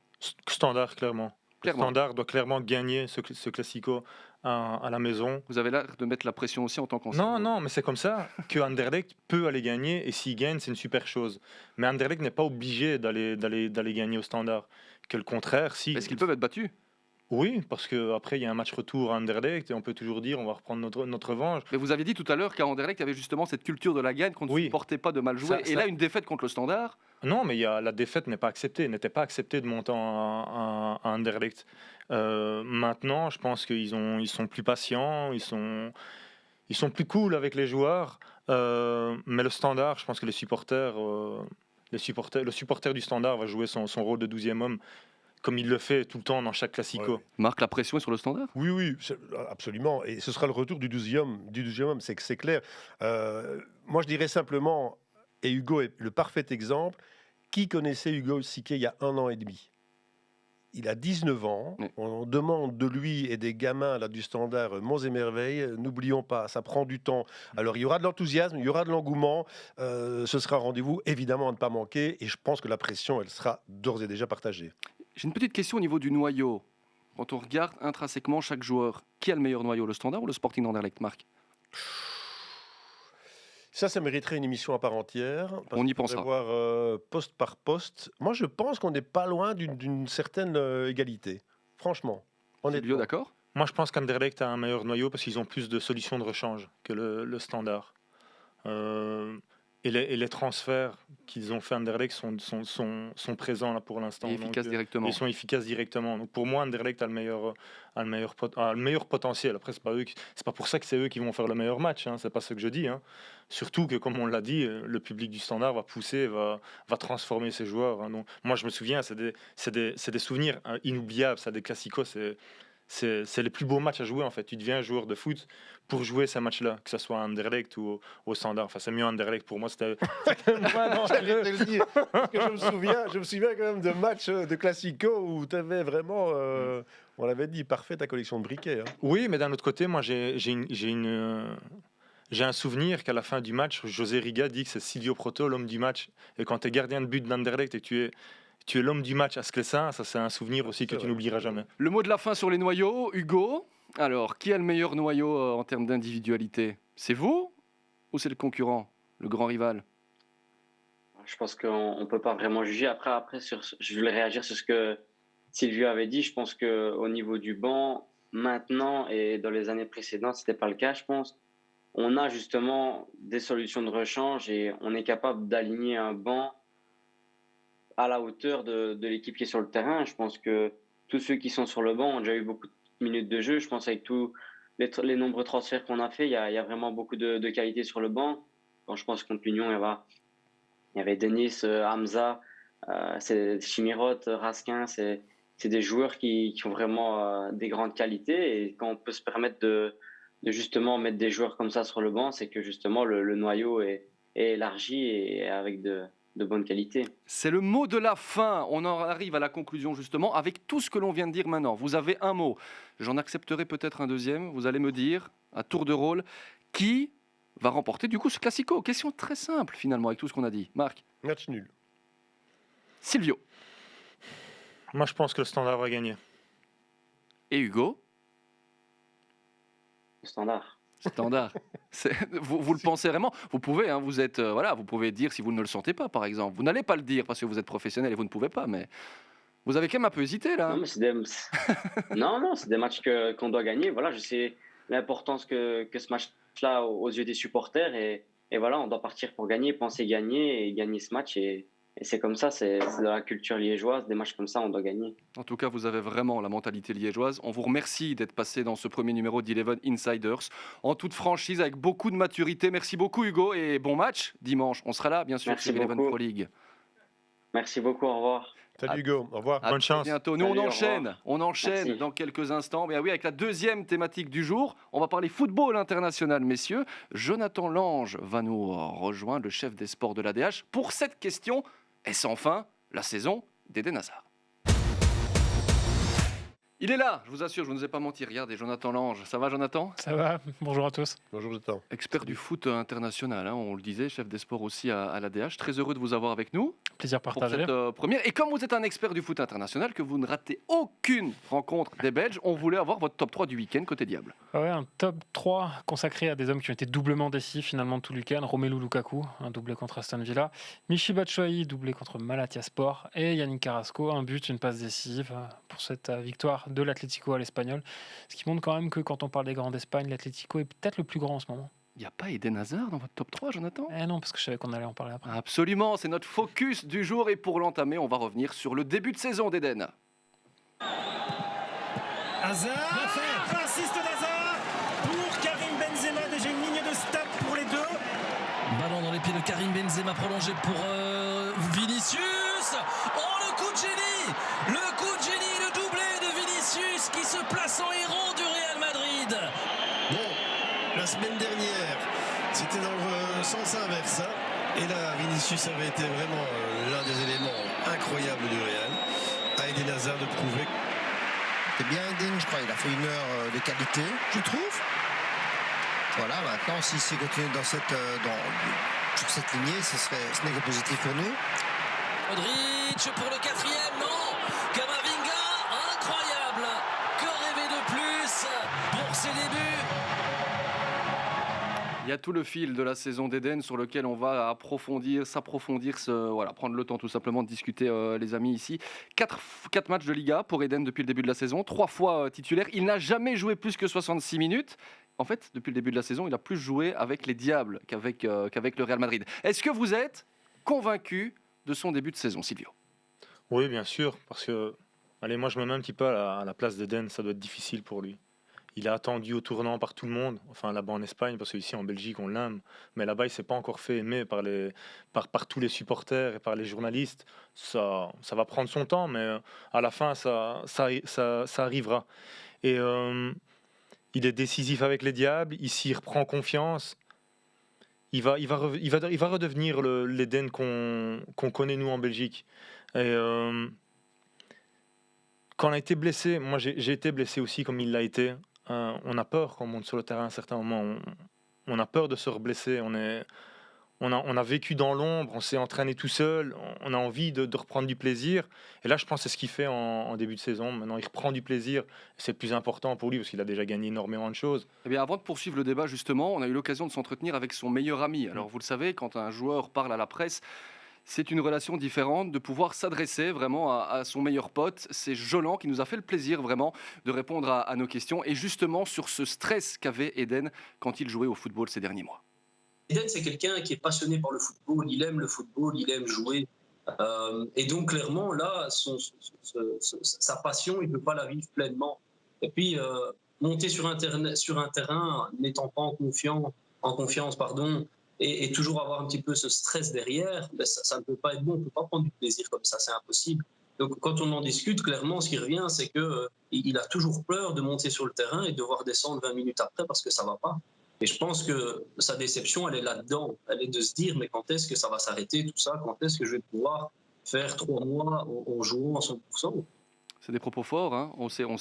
Standard, clairement. Clairement. Le Standard doit clairement gagner ce Classico à la maison. Vous avez l'air de mettre la pression aussi en tant qu'ancien. Non, mais c'est comme ça que Anderlecht peut aller gagner et s'il gagne, c'est une super chose. Mais Anderlecht n'est pas obligé d'aller gagner au Standard. Que le contraire, si. Est-ce qu'ils peuvent être battus? Oui, parce qu'après, il y a un match retour à Anderlecht et on peut toujours dire on va reprendre notre revanche. Mais vous aviez dit tout à l'heure qu'à Anderlecht, il y avait justement cette culture de la gagne, qu'on ne Oui. supportait pas de mal jouer. Et là, une défaite contre le Standard. Non, mais la défaite n'était pas acceptée de monter à Anderlecht. Maintenant, je pense qu'ils sont plus patients, ils sont plus cool avec les joueurs. Mais le Standard, je pense que le supporter du Standard va jouer son rôle de 12e homme, comme il le fait tout le temps dans chaque Classico. Ouais. Marque, la pression est sur le Standard. Oui, absolument. Et ce sera le retour du 12e homme, c'est clair. Moi, je dirais simplement, et Hugo est le parfait exemple, qui connaissait Hugo Siquet il y a 1 an et demi? Il a 19 ans, Oui. on demande de lui et des gamins là, du Standard Monts et Merveilles, n'oublions pas, ça prend du temps. Alors il y aura de l'enthousiasme, il y aura de l'engouement, ce sera un rendez-vous évidemment à ne pas manquer, et je pense que la pression, elle sera d'ores et déjà partagée. J'ai une petite question au niveau du noyau. Quand on regarde intrinsèquement chaque joueur, qui a le meilleur noyau, le Standard ou le Sporting d'Anderlecht, Marc? Ça mériterait une émission à part entière. On y pensera. Voir poste par poste. Moi, je pense qu'on n'est pas loin d'une certaine égalité. Franchement. Silvio, d'accord? Moi, je pense qu'Anderlecht a un meilleur noyau parce qu'ils ont plus de solutions de rechange que le Standard. Et les transferts qu'ils ont fait à Anderlecht sont présents là pour l'instant. Et efficaces Donc, directement. Ils sont efficaces directement. Donc pour moi, Anderlecht a le meilleur potentiel. Après, c'est pas pour ça que c'est eux qui vont faire le meilleur match. Hein. C'est pas ce que je dis. Hein. Surtout que, comme on l'a dit, le public du Standard va pousser, va transformer ses joueurs. Hein. Donc, moi, je me souviens, c'est des souvenirs inoubliables. Ça, des classicos, c'est les plus beaux matchs à jouer en fait. Tu deviens un joueur de foot pour jouer ces matchs-là, que ce soit à Anderlecht ou au Standard. Enfin, c'est mieux à Anderlecht pour moi. C'était J'allais te le dire. Parce que je me souviens quand même de matchs de Classico où tu avais vraiment, on l'avait dit, parfait ta collection de briquets. Hein. Oui, mais d'un autre côté, moi j'ai un souvenir qu'à la fin du match, José Riga dit que c'est Silvio Proto l'homme du match. Et quand tu es gardien de but d'Anderlecht et que tu es l'homme du match à Sclessin, ça c'est un souvenir aussi que tu n'oublieras jamais. Le mot de la fin sur les noyaux, Hugo. Alors, qui a le meilleur noyau en termes d'individualité? C'est vous ou c'est le concurrent, le grand rival? Je pense qu'on ne peut pas vraiment juger. Après je voulais réagir sur ce que Silvio avait dit. Je pense qu'au niveau du banc, maintenant et dans les années précédentes, ce n'était pas le cas, je pense. On a justement des solutions de rechange et on est capable d'aligner un banc à la hauteur de l'équipe qui est sur le terrain. Je pense que tous ceux qui sont sur le banc ont déjà eu beaucoup de minutes de jeu. Je pense avec tous les nombreux transferts qu'on a fait, il y a vraiment beaucoup de qualité sur le banc. Quand je pense contre l'Union, il y avait Denis, Hamza, Chimirot, Raskin. C'est des joueurs qui ont vraiment des grandes qualités. Et quand on peut se permettre de justement mettre des joueurs comme ça sur le banc, c'est que justement le noyau est élargi et avec de bonne qualité. C'est le mot de la fin. On en arrive à la conclusion justement avec tout ce que l'on vient de dire maintenant. Vous avez un mot. J'en accepterai peut-être un deuxième. Vous allez me dire, à tour de rôle, qui va remporter du coup ce Classico? Question très simple finalement avec tout ce qu'on a dit. Marc? Match nul. Silvio? Moi, je pense que le Standard va gagner. Et Hugo? Le Standard. Standard. Vous le pensez vraiment? Vous pouvez, hein, vous pouvez dire si vous ne le sentez pas, par exemple. Vous n'allez pas le dire parce que vous êtes professionnel et vous ne pouvez pas, mais vous avez quand même un peu hésité là. Non, mais c'est des matchs qu'on doit gagner. Voilà, je sais l'importance que ce match-là aux yeux des supporters et voilà, on doit partir pour gagner, penser gagner et gagner ce match et c'est comme ça, c'est de la culture liégeoise, des matchs comme ça, on doit gagner. En tout cas, vous avez vraiment la mentalité liégeoise. On vous remercie d'être passé dans ce premier numéro d'Eleven Insiders, en toute franchise, avec beaucoup de maturité. Merci beaucoup Hugo et bon match dimanche. On sera là, bien sûr, Merci sur Eleven beaucoup. Pro League. Merci beaucoup, au revoir. Salut Hugo, au revoir. À Bonne très chance. bientôt. Nous, Salut, on au enchaîne Merci. dans quelques instants. Mais oui, avec la deuxième thématique du jour, on va parler football international, messieurs. Jonathan Lange va nous rejoindre, le chef des sports de l'ADH, pour cette question. Est-ce enfin la saison d'Eden Hazard? Il est là, je vous assure, je ne vous ai pas menti. Regardez, Jonathan Lange. Ça va, Jonathan? Ça va, bonjour à tous. Bonjour, Jonathan. Expert du foot international, hein, on le disait, chef des sports aussi à l'ADH. Très heureux de vous avoir avec nous Plaisir pour partagé. cette première. Et comme vous êtes un expert du foot international, que vous ne ratez aucune rencontre des Belges, on voulait avoir votre top 3 du week-end côté Diable. Ouais, un top 3 consacré à des hommes qui ont été doublement décisifs finalement tout le week-end. Romelu Lukaku, un doublé contre Aston Villa. Michy Batshuayi, doublé contre Malatyaspor. Et Yannick Carrasco, un but, une passe décisive pour cette victoire de l'Atlético à l'Espagnol. Ce qui montre quand même que quand on parle des grands d'Espagne, l'Atlético est peut-être le plus grand en ce moment. Il n'y a pas Eden Hazard dans votre top 3, Jonathan ? Non, parce que je savais qu'on allait en parler après. Absolument, c'est notre focus du jour et pour l'entamer, on va revenir sur le début de saison d'Eden. Hazard, assiste d'Hazard pour Karim Benzema, déjà une ligne de stats pour les deux. Ballon dans les pieds de Karim Benzema prolongé pour Vinicius. Oh, le coup de génie, le doublé de Vinicius qui se place en héros du Real Madrid. Bon, la semaine dernière, c'était dans le sens inverse. Et là, Vinicius avait été vraiment l'un des éléments incroyables du Real. À Eden Hazard de prouver. C'est bien Eden, je crois. Il a fait une heure de qualité, je trouve. Voilà, maintenant, s'il s'est continué sur cette lignée, ce n'est que positif pour nous. Modric pour le 4e, non. Camavinga, incroyable. Que rêver de plus pour ses débuts. Il y a tout le fil de la saison d'Eden sur lequel on va s'approfondir, prendre le temps tout simplement de discuter, les amis, ici. 4 matchs de Liga pour Eden depuis le début de la saison, 3 fois titulaire. Il n'a jamais joué plus que 66 minutes. En fait, depuis le début de la saison, il a plus joué avec les Diables qu'avec le Real Madrid. Est-ce que vous êtes convaincu de son début de saison, Silvio ? Oui, bien sûr, parce que moi je me mets un petit peu à la place d'Eden, ça doit être difficile pour lui. Il est attendu au tournant par tout le monde, enfin là-bas en Espagne, parce qu'ici en Belgique on l'aime, mais là-bas il ne s'est pas encore fait aimer par tous les supporters et par les journalistes. Ça va prendre son temps, mais à la fin ça arrivera. Et il est décisif avec les Diables, ici il reprend confiance. Il va redevenir l'Eden qu'on connaît nous en Belgique. Et quand on a été blessé, moi j'ai été blessé aussi comme il l'a été. On a peur quand on monte sur le terrain à un certain moment. On a peur de se reblesser. On a vécu dans l'ombre, on s'est entraîné tout seul. On a envie de reprendre du plaisir. Et là, je pense que c'est ce qu'il fait en début de saison. Maintenant, il reprend du plaisir. C'est le plus important pour lui parce qu'il a déjà gagné énormément de choses. Eh bien, avant de poursuivre le débat, justement, on a eu l'occasion de s'entretenir avec son meilleur ami. Alors, vous le savez, quand un joueur parle à la presse, c'est une relation différente de pouvoir s'adresser vraiment à son meilleur pote. C'est Jolan qui nous a fait le plaisir vraiment de répondre à nos questions et justement sur ce stress qu'avait Eden quand il jouait au football ces derniers mois. Eden, c'est quelqu'un qui est passionné par le football, il aime le football, il aime jouer. Et donc clairement, là, sa passion, il ne peut pas la vivre pleinement. Et puis, monter sur un terrain n'étant pas en confiance, et toujours avoir un petit peu ce stress derrière, ben ça ne peut pas être bon, on ne peut pas prendre du plaisir comme ça, c'est impossible. Donc quand on en discute, clairement, ce qui revient, c'est qu'il a toujours peur de monter sur le terrain et de devoir descendre 20 minutes après parce que ça ne va pas. Et je pense que sa déception, elle est là-dedans. Elle est de se dire, mais quand est-ce que ça va s'arrêter, tout ça ? Quand est-ce que je vais pouvoir faire 3 mois en jouant à 100% ? C'est des propos forts, hein.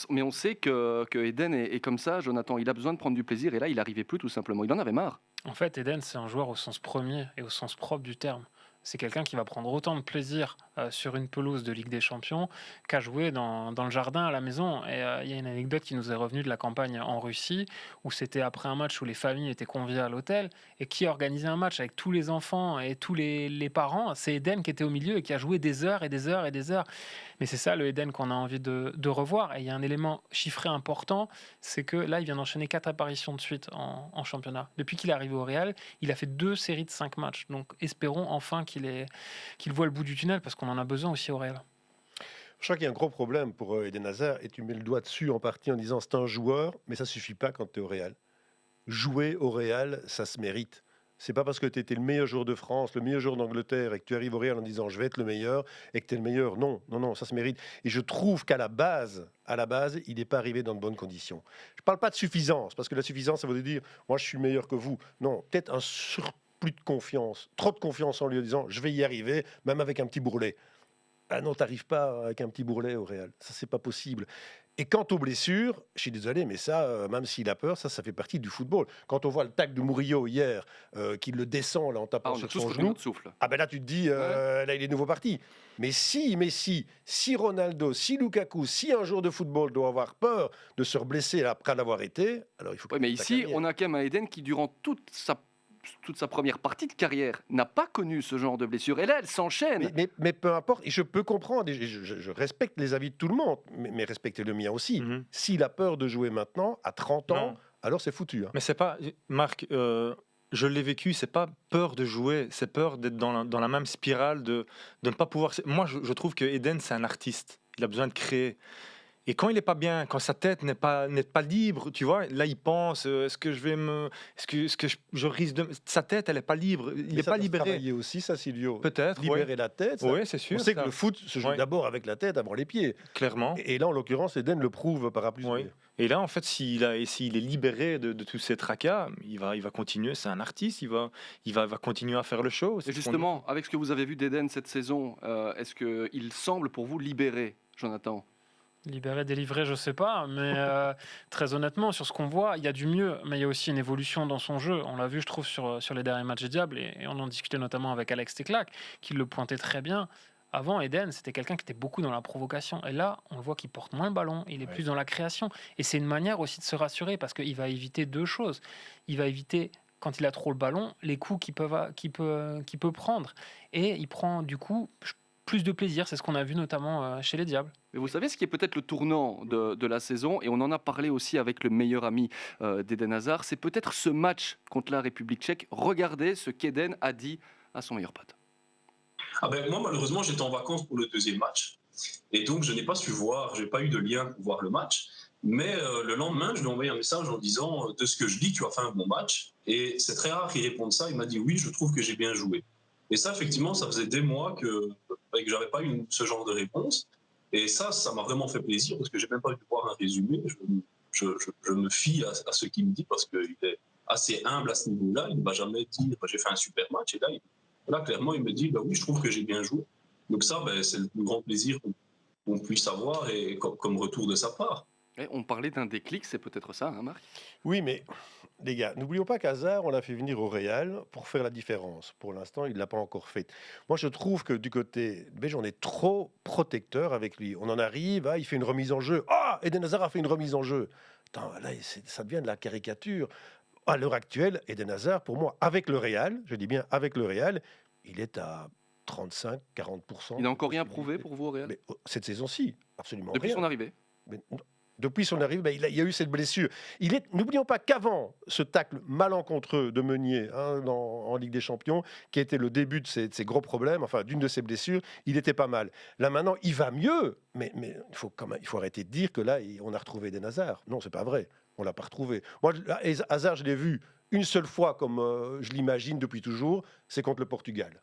Mais on sait que Eden est comme ça, Jonathan. Il a besoin de prendre du plaisir et là, il n'arrivait plus tout simplement. Il en avait marre. En fait, Eden, c'est un joueur au sens premier et au sens propre du terme. C'est quelqu'un qui va prendre autant de plaisir sur une pelouse de Ligue des Champions qu'à jouer dans le jardin à la maison. Et il y a une anecdote qui nous est revenue de la campagne en Russie, où c'était après un match où les familles étaient conviées à l'hôtel, et qui organisait un match avec tous les enfants et tous les parents. C'est Eden qui était au milieu et qui a joué des heures et des heures et des heures. Mais c'est ça le Eden qu'on a envie de revoir. Et il y a un élément chiffré important, c'est que là, il vient d'enchaîner 4 apparitions de suite en championnat. Depuis qu'il est arrivé au Real, il a fait 2 séries de 5 matchs. Donc espérons enfin qu'il voit le bout du tunnel, parce qu'on en a besoin aussi au Real. Je crois qu'il y a un gros problème pour Eden Hazard, et tu mets le doigt dessus en partie en disant c'est un joueur, mais ça suffit pas quand tu es au Real. Jouer au Real, ça se mérite. C'est pas parce que tu étais le meilleur joueur de France, le meilleur joueur d'Angleterre, et que tu arrives au Real en disant je vais être le meilleur, et que tu es le meilleur. Non, ça se mérite. Et je trouve qu'à la base, il n'est pas arrivé dans de bonnes conditions. Je parle pas de suffisance, parce que la suffisance, ça veut dire moi je suis meilleur que vous. Non, peut-être un surplus de confiance, trop de confiance en lui en disant je vais y arriver, même avec un petit bourrelet. Ah non, t'arrives pas avec un petit bourrelet au Real. Ça, c'est pas possible. Et quant aux blessures, je suis désolé, mais ça, même s'il a peur, ça fait partie du football. Quand on voit le tacle de Murillo hier, qui le descend là, en tapant sur son genou, là tu te dis, là il est nouveau parti. Mais si Ronaldo, si Lukaku, si un joueur de football doit avoir peur de se reblesser après l'avoir été, alors il faut. Mais ici, on a quand même un Eden qui, durant toute toute sa première partie de carrière, n'a pas connu ce genre de blessure. Et là, elle s'enchaîne. Mais peu importe, et je peux comprendre, et je respecte les avis de tout le monde, mais respectez le mien aussi. S'il a peur de jouer maintenant, à 30 ans, alors c'est foutu. Mais c'est pas, Marc, je l'ai vécu, c'est pas peur de jouer, c'est peur d'être dans la même spirale, de ne pas pouvoir... Moi, je trouve que Eden, c'est un artiste. Il a besoin de créer. Et quand il n'est pas bien, quand sa tête n'est pas libre, tu vois, là il pense, est-ce que je risque de... Sa tête, elle n'est pas libre, il n'est pas libéré. Travailler aussi, ça, Silvio. Peut-être, libérer la tête. Oui, c'est sûr. On sait que le foot se joue d'abord avec la tête avant les pieds. Clairement. Et là, en l'occurrence, Eden le prouve par A plus B. Et là, en fait, s'il est libéré de tous ces tracas, il va continuer. C'est un artiste, il va continuer à faire le show. Et justement, avec ce que vous avez vu d'Eden cette saison, est-ce qu'il semble pour vous libéré, Jonathan ? Libéré, délivré, je sais pas, mais très honnêtement, sur ce qu'on voit, il y a du mieux, mais il y a aussi une évolution dans son jeu. On l'a vu, je trouve, sur les derniers matchs des Diables, et on en discutait notamment avec Alex Teclac, qui le pointait très bien. Avant, Eden, c'était quelqu'un qui était beaucoup dans la provocation. Et là, on le voit qu'il porte moins le ballon, il est plus dans la création. Et c'est une manière aussi de se rassurer, parce qu'il va éviter deux choses. Il va éviter, quand il a trop le ballon, les coups qu'il peut prendre. Et il prend, du coup, plus de plaisir. C'est ce qu'on a vu notamment chez les Diables. Mais vous savez ce qui est peut-être le tournant de la saison, et on en a parlé aussi avec le meilleur ami d'Eden Hazard, c'est peut-être ce match contre la République tchèque. Regardez ce qu'Eden a dit à son meilleur pote. Moi, malheureusement, j'étais en vacances pour le deuxième match, et donc je n'ai pas su voir, je n'ai pas eu de lien pour voir le match. Mais le lendemain, je lui ai envoyé un message en disant de ce que je dis, tu as fait un bon match. Et c'est très rare qu'il réponde ça. Il m'a dit oui, je trouve que j'ai bien joué. Et ça, effectivement, ça faisait des mois que je n'avais pas eu ce genre de réponse. Et ça m'a vraiment fait plaisir parce que j'ai même pas eu de voir un résumé. Je me fie à ce qu'il me dit parce qu'il est assez humble à ce niveau-là. Il ne va jamais dire j'ai fait un super match. Et là, clairement, il me dit oui, je trouve que j'ai bien joué. Donc ça, c'est le plus grand plaisir qu'on puisse avoir et comme retour de sa part. Et on parlait d'un déclic, c'est peut-être ça, hein, Marc ? Oui, mais les gars, n'oublions pas qu'Hazard, on l'a fait venir au Real pour faire la différence. Pour l'instant, il ne l'a pas encore fait. Moi, je trouve que du côté belge, on est trop protecteur avec lui. On en arrive, il fait une remise en jeu. Eden Hazard a fait une remise en jeu. Attends, là, ça devient de la caricature. À l'heure actuelle, Eden Hazard, pour moi, avec le Real, je dis bien avec le Real, il est à 35-40%. Il n'a encore rien prouvé pour vous au Real ? Mais cette saison-ci, absolument Depuis rien. son arrivée. Depuis son arrivée, il y a eu cette blessure. N'oublions pas qu'avant ce tacle malencontreux de Meunier en Ligue des Champions, qui était le début de ses gros problèmes, enfin d'une de ses blessures, il était pas mal. Là maintenant, il va mieux, mais il faut arrêter de dire que là, on a retrouvé Eden Hazard. Non, c'est pas vrai. On l'a pas retrouvé. Moi, Hazard, je l'ai vu une seule fois, comme je l'imagine depuis toujours, c'est contre le Portugal.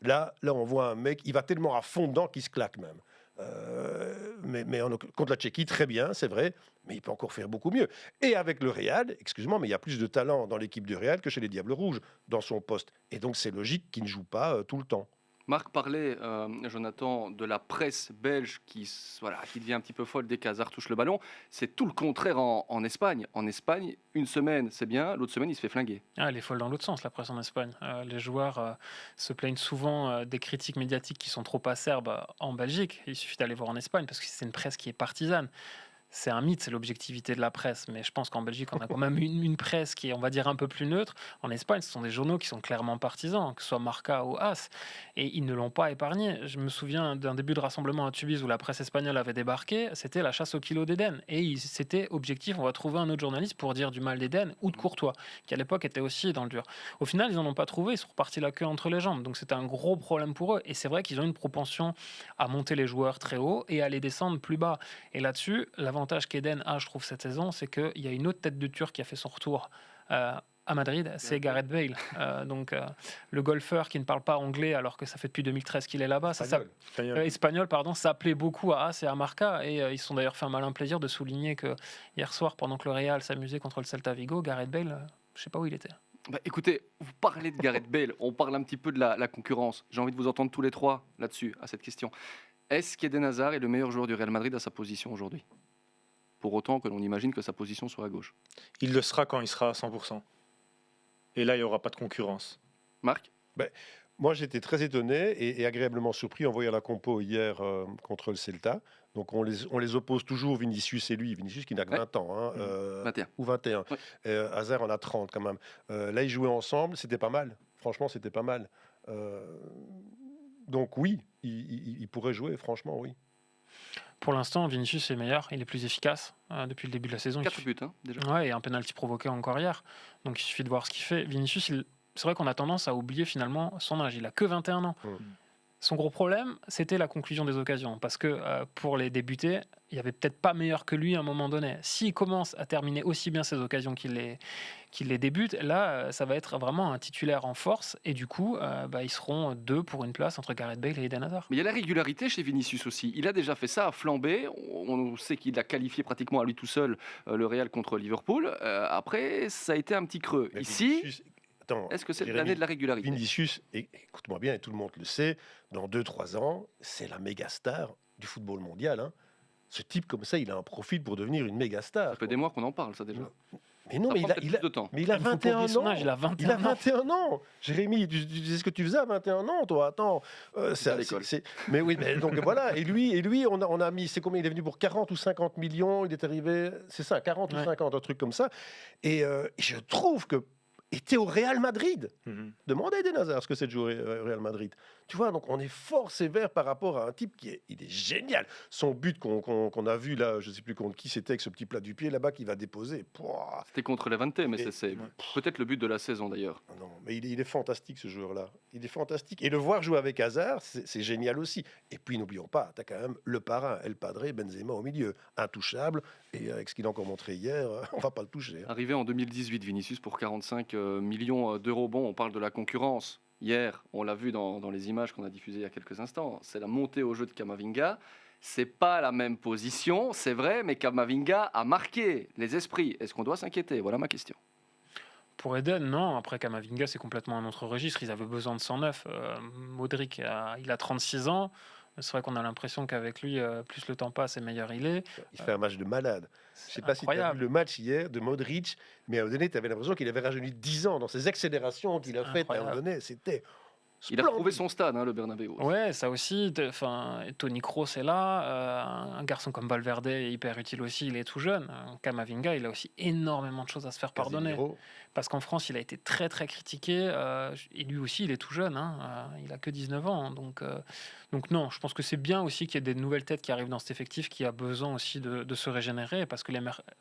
Là, on voit un mec, il va tellement à fond dedans qu'il se claque même. Mais contre la Tchéquie, très bien, c'est vrai, mais il peut encore faire beaucoup mieux. Et avec le Real, excuse-moi, mais il y a plus de talent dans l'équipe du Real que chez les Diables Rouges, dans son poste. Et donc, c'est logique qu'il ne joue pas tout le temps. Marc parlait, Jonathan, de la presse belge qui devient un petit peu folle dès qu'Hazard touche le ballon. C'est tout le contraire en Espagne. En Espagne, une semaine, c'est bien, l'autre semaine, il se fait flinguer. Elle est folle dans l'autre sens, la presse en Espagne. Les joueurs se plaignent souvent des critiques médiatiques qui sont trop acerbes en Belgique. Il suffit d'aller voir en Espagne parce que c'est une presse qui est partisane. C'est un mythe, c'est l'objectivité de la presse. Mais je pense qu'en Belgique, on a quand même une presse qui est, on va dire, un peu plus neutre. En Espagne, ce sont des journaux qui sont clairement partisans, que ce soit Marca ou AS. Et ils ne l'ont pas épargné. Je me souviens d'un début de rassemblement à Tubize où la presse espagnole avait débarqué. C'était la chasse au kilo d'Eden. Et c'était objectif, on va trouver un autre journaliste pour dire du mal d'Eden ou de Courtois, qui à l'époque était aussi dans le dur. Au final, ils n'en ont pas trouvé. Ils sont repartis la queue entre les jambes. Donc c'était un gros problème pour eux. Et c'est vrai qu'ils ont une propension à monter les joueurs très haut et à les descendre plus bas. Et là-dessus, l'avantage qu'Eden a, je trouve, cette saison, c'est qu'il y a une autre tête de Turc qui a fait son retour à Madrid, c'est Gareth Bale. Le golfeur qui ne parle pas anglais alors que ça fait depuis 2013 qu'il est là-bas. Espagnol, pardon, ça plaît beaucoup à AS et à Marca. Et ils se sont d'ailleurs fait un malin plaisir de souligner que hier soir, pendant que le Real s'amusait contre le Celta Vigo, Gareth Bale, je ne sais pas où il était. Écoutez, vous parlez de Gareth Bale, on parle un petit peu de la concurrence. J'ai envie de vous entendre tous les trois là-dessus, à cette question. Est-ce qu'Eden Hazard est le meilleur joueur du Real Madrid à sa position aujourd'hui ? Pour autant que l'on imagine que sa position soit à gauche. Il le sera quand il sera à 100%. Et là, il n'y aura pas de concurrence. Marc ? Moi, j'étais très étonné et agréablement surpris en voyant la compo hier contre le Celta. Donc on les oppose toujours, Vinicius et lui. Vinicius qui n'a que 20 ans, hein, 21. ou 21. Ouais. Hazard en a 30 quand même. Là, ils jouaient ensemble, c'était pas mal. Franchement, c'était pas mal. Donc oui, il pourrait jouer, franchement, oui. Pour l'instant, Vinicius est meilleur, il est plus efficace depuis le début de la saison. 4 buts, hein, déjà. Ouais, et un penalty provoqué encore hier. Donc il suffit de voir ce qu'il fait. Vinicius, c'est vrai qu'on a tendance à oublier finalement son âge. Il a que 21 ans. Son gros problème, c'était la conclusion des occasions. Parce que pour les débuter, il n'y avait peut-être pas meilleur que lui à un moment donné. S'il commence à terminer aussi bien ses occasions qu'il les débute, là, ça va être vraiment un titulaire en force. Et du coup, ils seront 2 pour une place entre Gareth Bale et Eden Hazard. Mais il y a la régularité chez Vinicius aussi. Il a déjà fait ça à flamber. On sait qu'il a qualifié pratiquement à lui tout seul le Real contre Liverpool. Après, ça a été un petit creux. Mais Ici, Vinicius, attends, est-ce que c'est Jérémy, l'année de la régularité? Vinicius, écoute-moi bien, et tout le monde le sait, dans 2-3 ans, c'est la méga star du football mondial. Hein. Ce type comme ça, il a un profil pour devenir une méga star. Ça fait des mois qu'on en parle, ça déjà. Mais non, Ça mais prend peut-être plus de temps. mais il a Il faut pas 21 oublier son ans. âge, il a 21 Il a ans. 21 ans. Jérémy, tu disais ce que tu faisais à 21 ans, toi. Attends. à l'école. Mais oui, mais donc voilà. Et lui, on a mis, c'est combien? Il est venu pour 40 ou 50 millions. Il est arrivé, c'est ça, 40 ou 50, un truc comme ça. Et je trouve que était au Real Madrid. Demandez à Eden Hazard ce que c'est de jouer au Real Madrid. Tu vois, donc on est fort sévère par rapport à un type il est génial. Son but qu'on a vu là, je ne sais plus contre qui c'était, avec ce petit plat du pied là-bas qu'il va déposer. Pouah. C'était contre Levante, mais c'est peut-être le but de la saison d'ailleurs. Non, mais il est fantastique ce joueur-là. Il est fantastique. Et le voir jouer avec Hazard, c'est génial aussi. Et puis n'oublions pas, tu as quand même le parrain, El Padre, Benzema au milieu. Intouchable. Et avec ce qu'il a encore montré hier, on va pas le toucher. Hein. Arrivé en 2018, Vinicius pour 45 millions d'euros. Bon, on parle de la concurrence. Hier, on l'a vu dans les images qu'on a diffusées il y a quelques instants, c'est la montée au jeu de Camavinga. C'est pas la même position, c'est vrai, mais Camavinga a marqué les esprits. Est-ce qu'on doit s'inquiéter? Voilà ma question. Pour Eden, non. Après, Camavinga, c'est complètement un autre registre. Ils avaient besoin de 109. Modric, il a 36 ans. C'est vrai qu'on a l'impression qu'avec lui, plus le temps passe et meilleur il est. Il fait un match de malade. Je sais pas si tu as incroyable. vu le match hier de Modric, mais à un moment donné, tu avais l'impression qu'il avait rajeuni 10 ans dans ses accélérations qu'il a faites. À un moment donné, c'était Il a retrouvé son stade, hein, le Bernabéu. Ouais, ça aussi. Toni Kroos est là. Un garçon comme Valverde est hyper utile aussi. Il est tout jeune. Camavinga, il a aussi énormément de choses à se faire pardonner. Casemiro. Parce qu'en France, il a été très très critiqué. Et lui aussi, il est tout jeune. Il a que 19 ans. Hein, donc non, je pense que c'est bien aussi qu'il y ait des nouvelles têtes qui arrivent dans cet effectif qui a besoin aussi de se régénérer. Parce que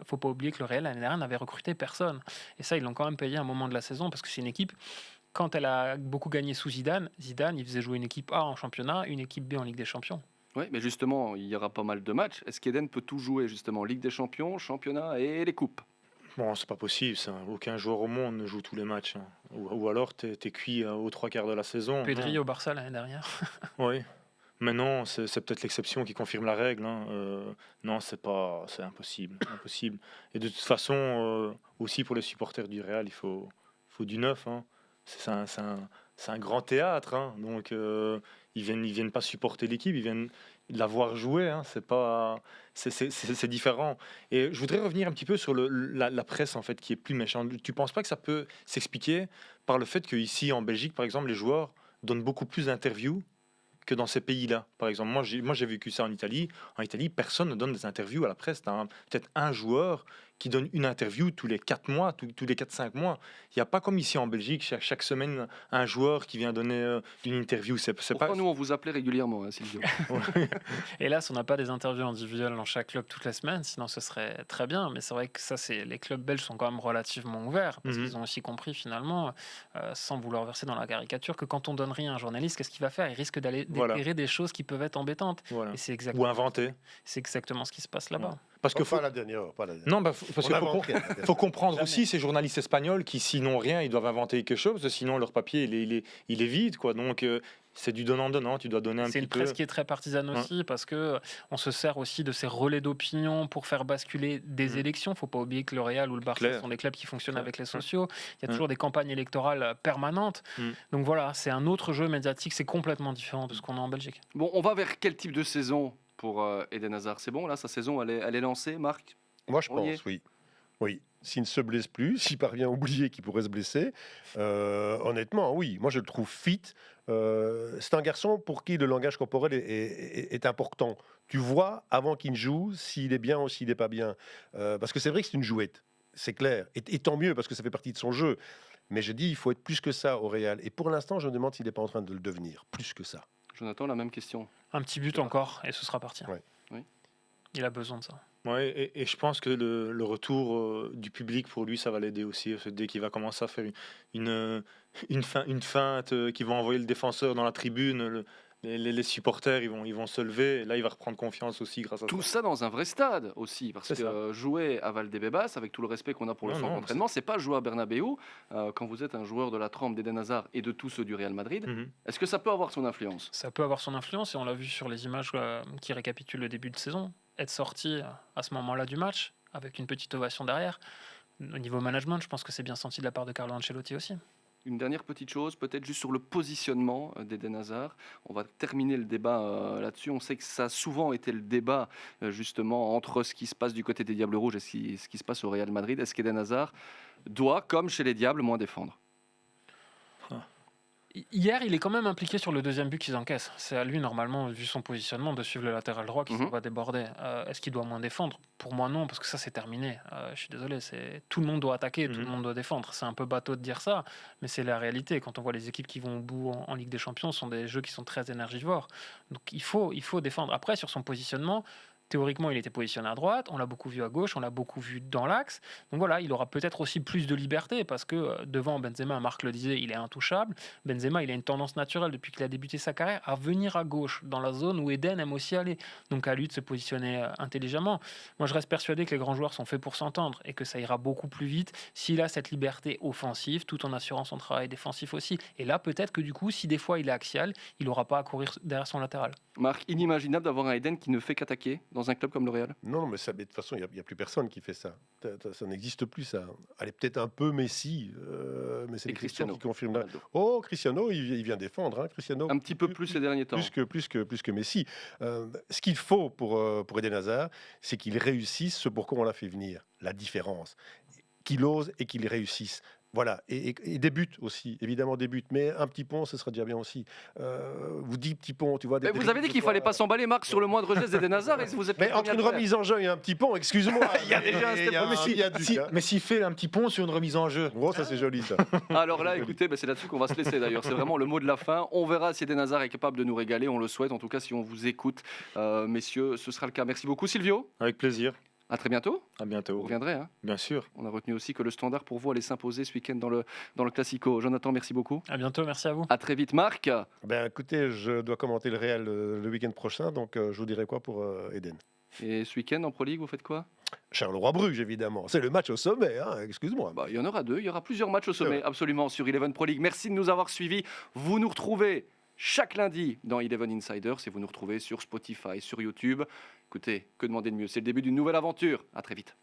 faut pas oublier que le Real, l'année dernière, n'avait recruté personne. Et ça, ils l'ont quand même payé à un moment de la saison parce que c'est une équipe. Quand elle a beaucoup gagné sous Zidane, il faisait jouer une équipe A en championnat, une équipe B en Ligue des Champions. Oui, mais justement, il y aura pas mal de matchs. Est-ce qu'Eden peut tout jouer, justement, Ligue des Champions, championnat et les coupes? Bon, c'est pas possible, ça. Aucun joueur au monde ne joue tous les matchs. Hein. Ou alors, t'es cuit aux 3/4 de la saison. Pedri au Barça l'année dernière. Oui. Mais non, c'est peut-être l'exception qui confirme la règle. Hein. Non, c'est impossible. Impossible. Et de toute façon, aussi pour les supporters du Real, il faut du neuf. Hein. C'est un grand théâtre, hein. Donc ils viennent pas supporter l'équipe, ils viennent la voir jouer. Hein. C'est différent. Et je voudrais revenir un petit peu sur la presse en fait qui est plus méchante. Tu penses pas que ça peut s'expliquer par le fait qu'ici en Belgique, par exemple, les joueurs donnent beaucoup plus d'interviews que dans ces pays-là. Par exemple, moi j'ai vécu ça en Italie. En Italie, personne ne donne des interviews à la presse. T'as peut-être un joueur qui donne une interview tous les 4 mois, tous les 4-5 mois. Il n'y a pas comme ici en Belgique, chaque semaine, un joueur qui vient donner une interview. Pourquoi pas... nous, on vous appelait régulièrement, hein, Silvio. Hélas, on n'a pas des interviews individuelles dans chaque club toutes les semaines, sinon ce serait très bien. Mais c'est vrai que les clubs belges sont quand même relativement ouverts, parce qu'ils ont aussi compris finalement, sans vouloir verser dans la caricature, que quand on donne rien à un journaliste, qu'est-ce qu'il va faire? Il risque d'aller déterrer des choses qui peuvent être embêtantes. Voilà. Et c'est exactement, ou inventer. C'est exactement ce qui se passe là-bas. Parce que pas la dernière. Non, parce qu'il faut comprendre aussi ces journalistes espagnols qui, s'ils n'ont rien, ils doivent inventer quelque chose, sinon leur papier il est vide, quoi. Donc c'est du donnant-donnant, tu dois donner un petit peu. C'est une presse qui est très partisane aussi, parce que on se sert aussi de ces relais d'opinion pour faire basculer des élections. Il ne faut pas oublier que le Real ou le Barça sont des clubs qui fonctionnent avec les sociaux. Il y a toujours des campagnes électorales permanentes. Donc voilà, c'est un autre jeu médiatique, c'est complètement différent de ce qu'on a en Belgique. Bon, on va vers quel type de saison pour Eden Hazard? C'est bon, là, sa saison, elle est lancée, Marc? Moi, je pense, oui. Oui, s'il ne se blesse plus, s'il parvient à oublier qu'il pourrait se blesser, honnêtement, oui. Moi, je le trouve fit. C'est un garçon pour qui le langage corporel est important. Tu vois, avant qu'il ne joue, s'il est bien ou s'il n'est pas bien. Parce que c'est vrai que c'est une jouette, c'est clair. Et tant mieux, parce que ça fait partie de son jeu. Mais je dis, il faut être plus que ça au Real. Et pour l'instant, je me demande s'il n'est pas en train de le devenir. Plus que ça. Jonathan, la même question. Un petit but encore et ce sera parti. Ouais. Oui. Il a besoin de ça. Ouais, et je pense que le retour du public pour lui, ça va l'aider aussi. Parce que dès qu'il va commencer à faire une feinte, qu'il va envoyer le défenseur dans la tribune, les supporters ils vont se lever. Et là, il va reprendre confiance aussi grâce à Tout ça. ça dans un vrai stade aussi, parce C'est que ça. jouer à Valdebebas, avec tout le respect qu'on a pour le Non, centre non, d'entraînement, c'est pas jouer à Bernabeu. Quand vous êtes un joueur de la trempe d'Eden Hazard et de tous ceux du Real Madrid, est-ce que ça peut avoir son influence? Ça peut avoir son influence et on l'a vu sur les images qui récapitulent le début de saison. Être sorti à ce moment-là du match avec une petite ovation derrière. Au niveau management, je pense que c'est bien senti de la part de Carlo Ancelotti aussi. Une dernière petite chose, peut-être juste sur le positionnement d'Eden Hazard. On va terminer le débat là-dessus. On sait que ça a souvent été le débat justement entre ce qui se passe du côté des Diables Rouges et ce qui se passe au Real Madrid. Est-ce qu'Eden Hazard doit, comme chez les Diables, moins défendre? Hier, il est quand même impliqué sur le deuxième but qu'ils encaissent. C'est à lui, normalement, vu son positionnement, de suivre le latéral droit qui va déborder. Est-ce qu'il doit moins défendre? Pour moi, non, parce que ça, c'est terminé. Je suis désolé, tout le monde doit attaquer, tout le monde doit défendre. C'est un peu bateau de dire ça, mais c'est la réalité. Quand on voit les équipes qui vont au bout en Ligue des Champions, ce sont des jeux qui sont très énergivores. Donc, il faut défendre. Après, sur son positionnement, théoriquement, il était positionné à droite, on l'a beaucoup vu à gauche, on l'a beaucoup vu dans l'axe. Donc voilà, il aura peut-être aussi plus de liberté parce que devant Benzema, Marc le disait, il est intouchable. Benzema, il a une tendance naturelle depuis qu'il a débuté sa carrière à venir à gauche, dans la zone où Eden aime aussi aller. Donc à lui de se positionner intelligemment. Moi, je reste persuadé que les grands joueurs sont faits pour s'entendre et que ça ira beaucoup plus vite s'il a cette liberté offensive tout en assurant son travail défensif aussi. Et là, peut-être que du coup, si des fois il est axial, il n'aura pas à courir derrière son latéral. Marc, inimaginable d'avoir un Eden qui ne fait qu'attaquer dans un club comme le Real? Non, mais de toute façon, il n'y a plus personne qui fait ça. Ça n'existe plus, ça. Allez, peut-être un peu Messi, mais c'est Cristiano qui confirme là. Oh, Cristiano, il vient défendre. Hein, Cristiano, un petit peu plus ces derniers temps. Plus que Messi. Ce qu'il faut pour Eden Hazard, c'est qu'il réussisse ce pourquoi on l'a fait venir. La différence. Qu'il ose et qu'il réussisse. Voilà, et des buts aussi, évidemment des buts, mais un petit pont, ce sera déjà bien aussi. Vous dites petit pont, tu vois. Mais vous avez dit qu'il fallait pas s'emballer, Marc, sur le moindre geste d'Eden Hazard. Et vous êtes mais entre une remise en jeu et un petit pont, excuse-moi. Il y a déjà un step. Mais s'il fait un petit pont sur une remise en jeu. Oh, ça c'est joli ça. Alors là, écoutez, c'est là-dessus qu'on va se laisser d'ailleurs. C'est vraiment le mot de la fin. On verra si Eden Hazard est capable de nous régaler. On le souhaite, en tout cas, si on vous écoute. Messieurs, ce sera le cas. Merci beaucoup, Silvio. Avec plaisir. À très bientôt. À bientôt. Vous reviendrez, hein? Bien sûr. On a retenu aussi que le Standard pour vous allait s'imposer ce week-end dans le Classico. Jonathan, merci beaucoup. À bientôt, merci à vous. À très vite, Marc. Ben écoutez, je dois commenter le Real le week-end prochain, donc je vous dirai quoi pour Eden. Et ce week-end en Pro League, vous faites quoi? Charleroi-Bruges, évidemment. C'est le match au sommet, hein, excuse-moi. Il y en aura deux. Il y aura plusieurs matchs au sommet, absolument, sur Eleven Pro League. Merci de nous avoir suivis. Vous nous retrouvez chaque lundi dans Eleven Insiders et vous nous retrouvez sur Spotify, sur YouTube. Écoutez, que demander de mieux? C'est le début d'une nouvelle aventure. À très vite.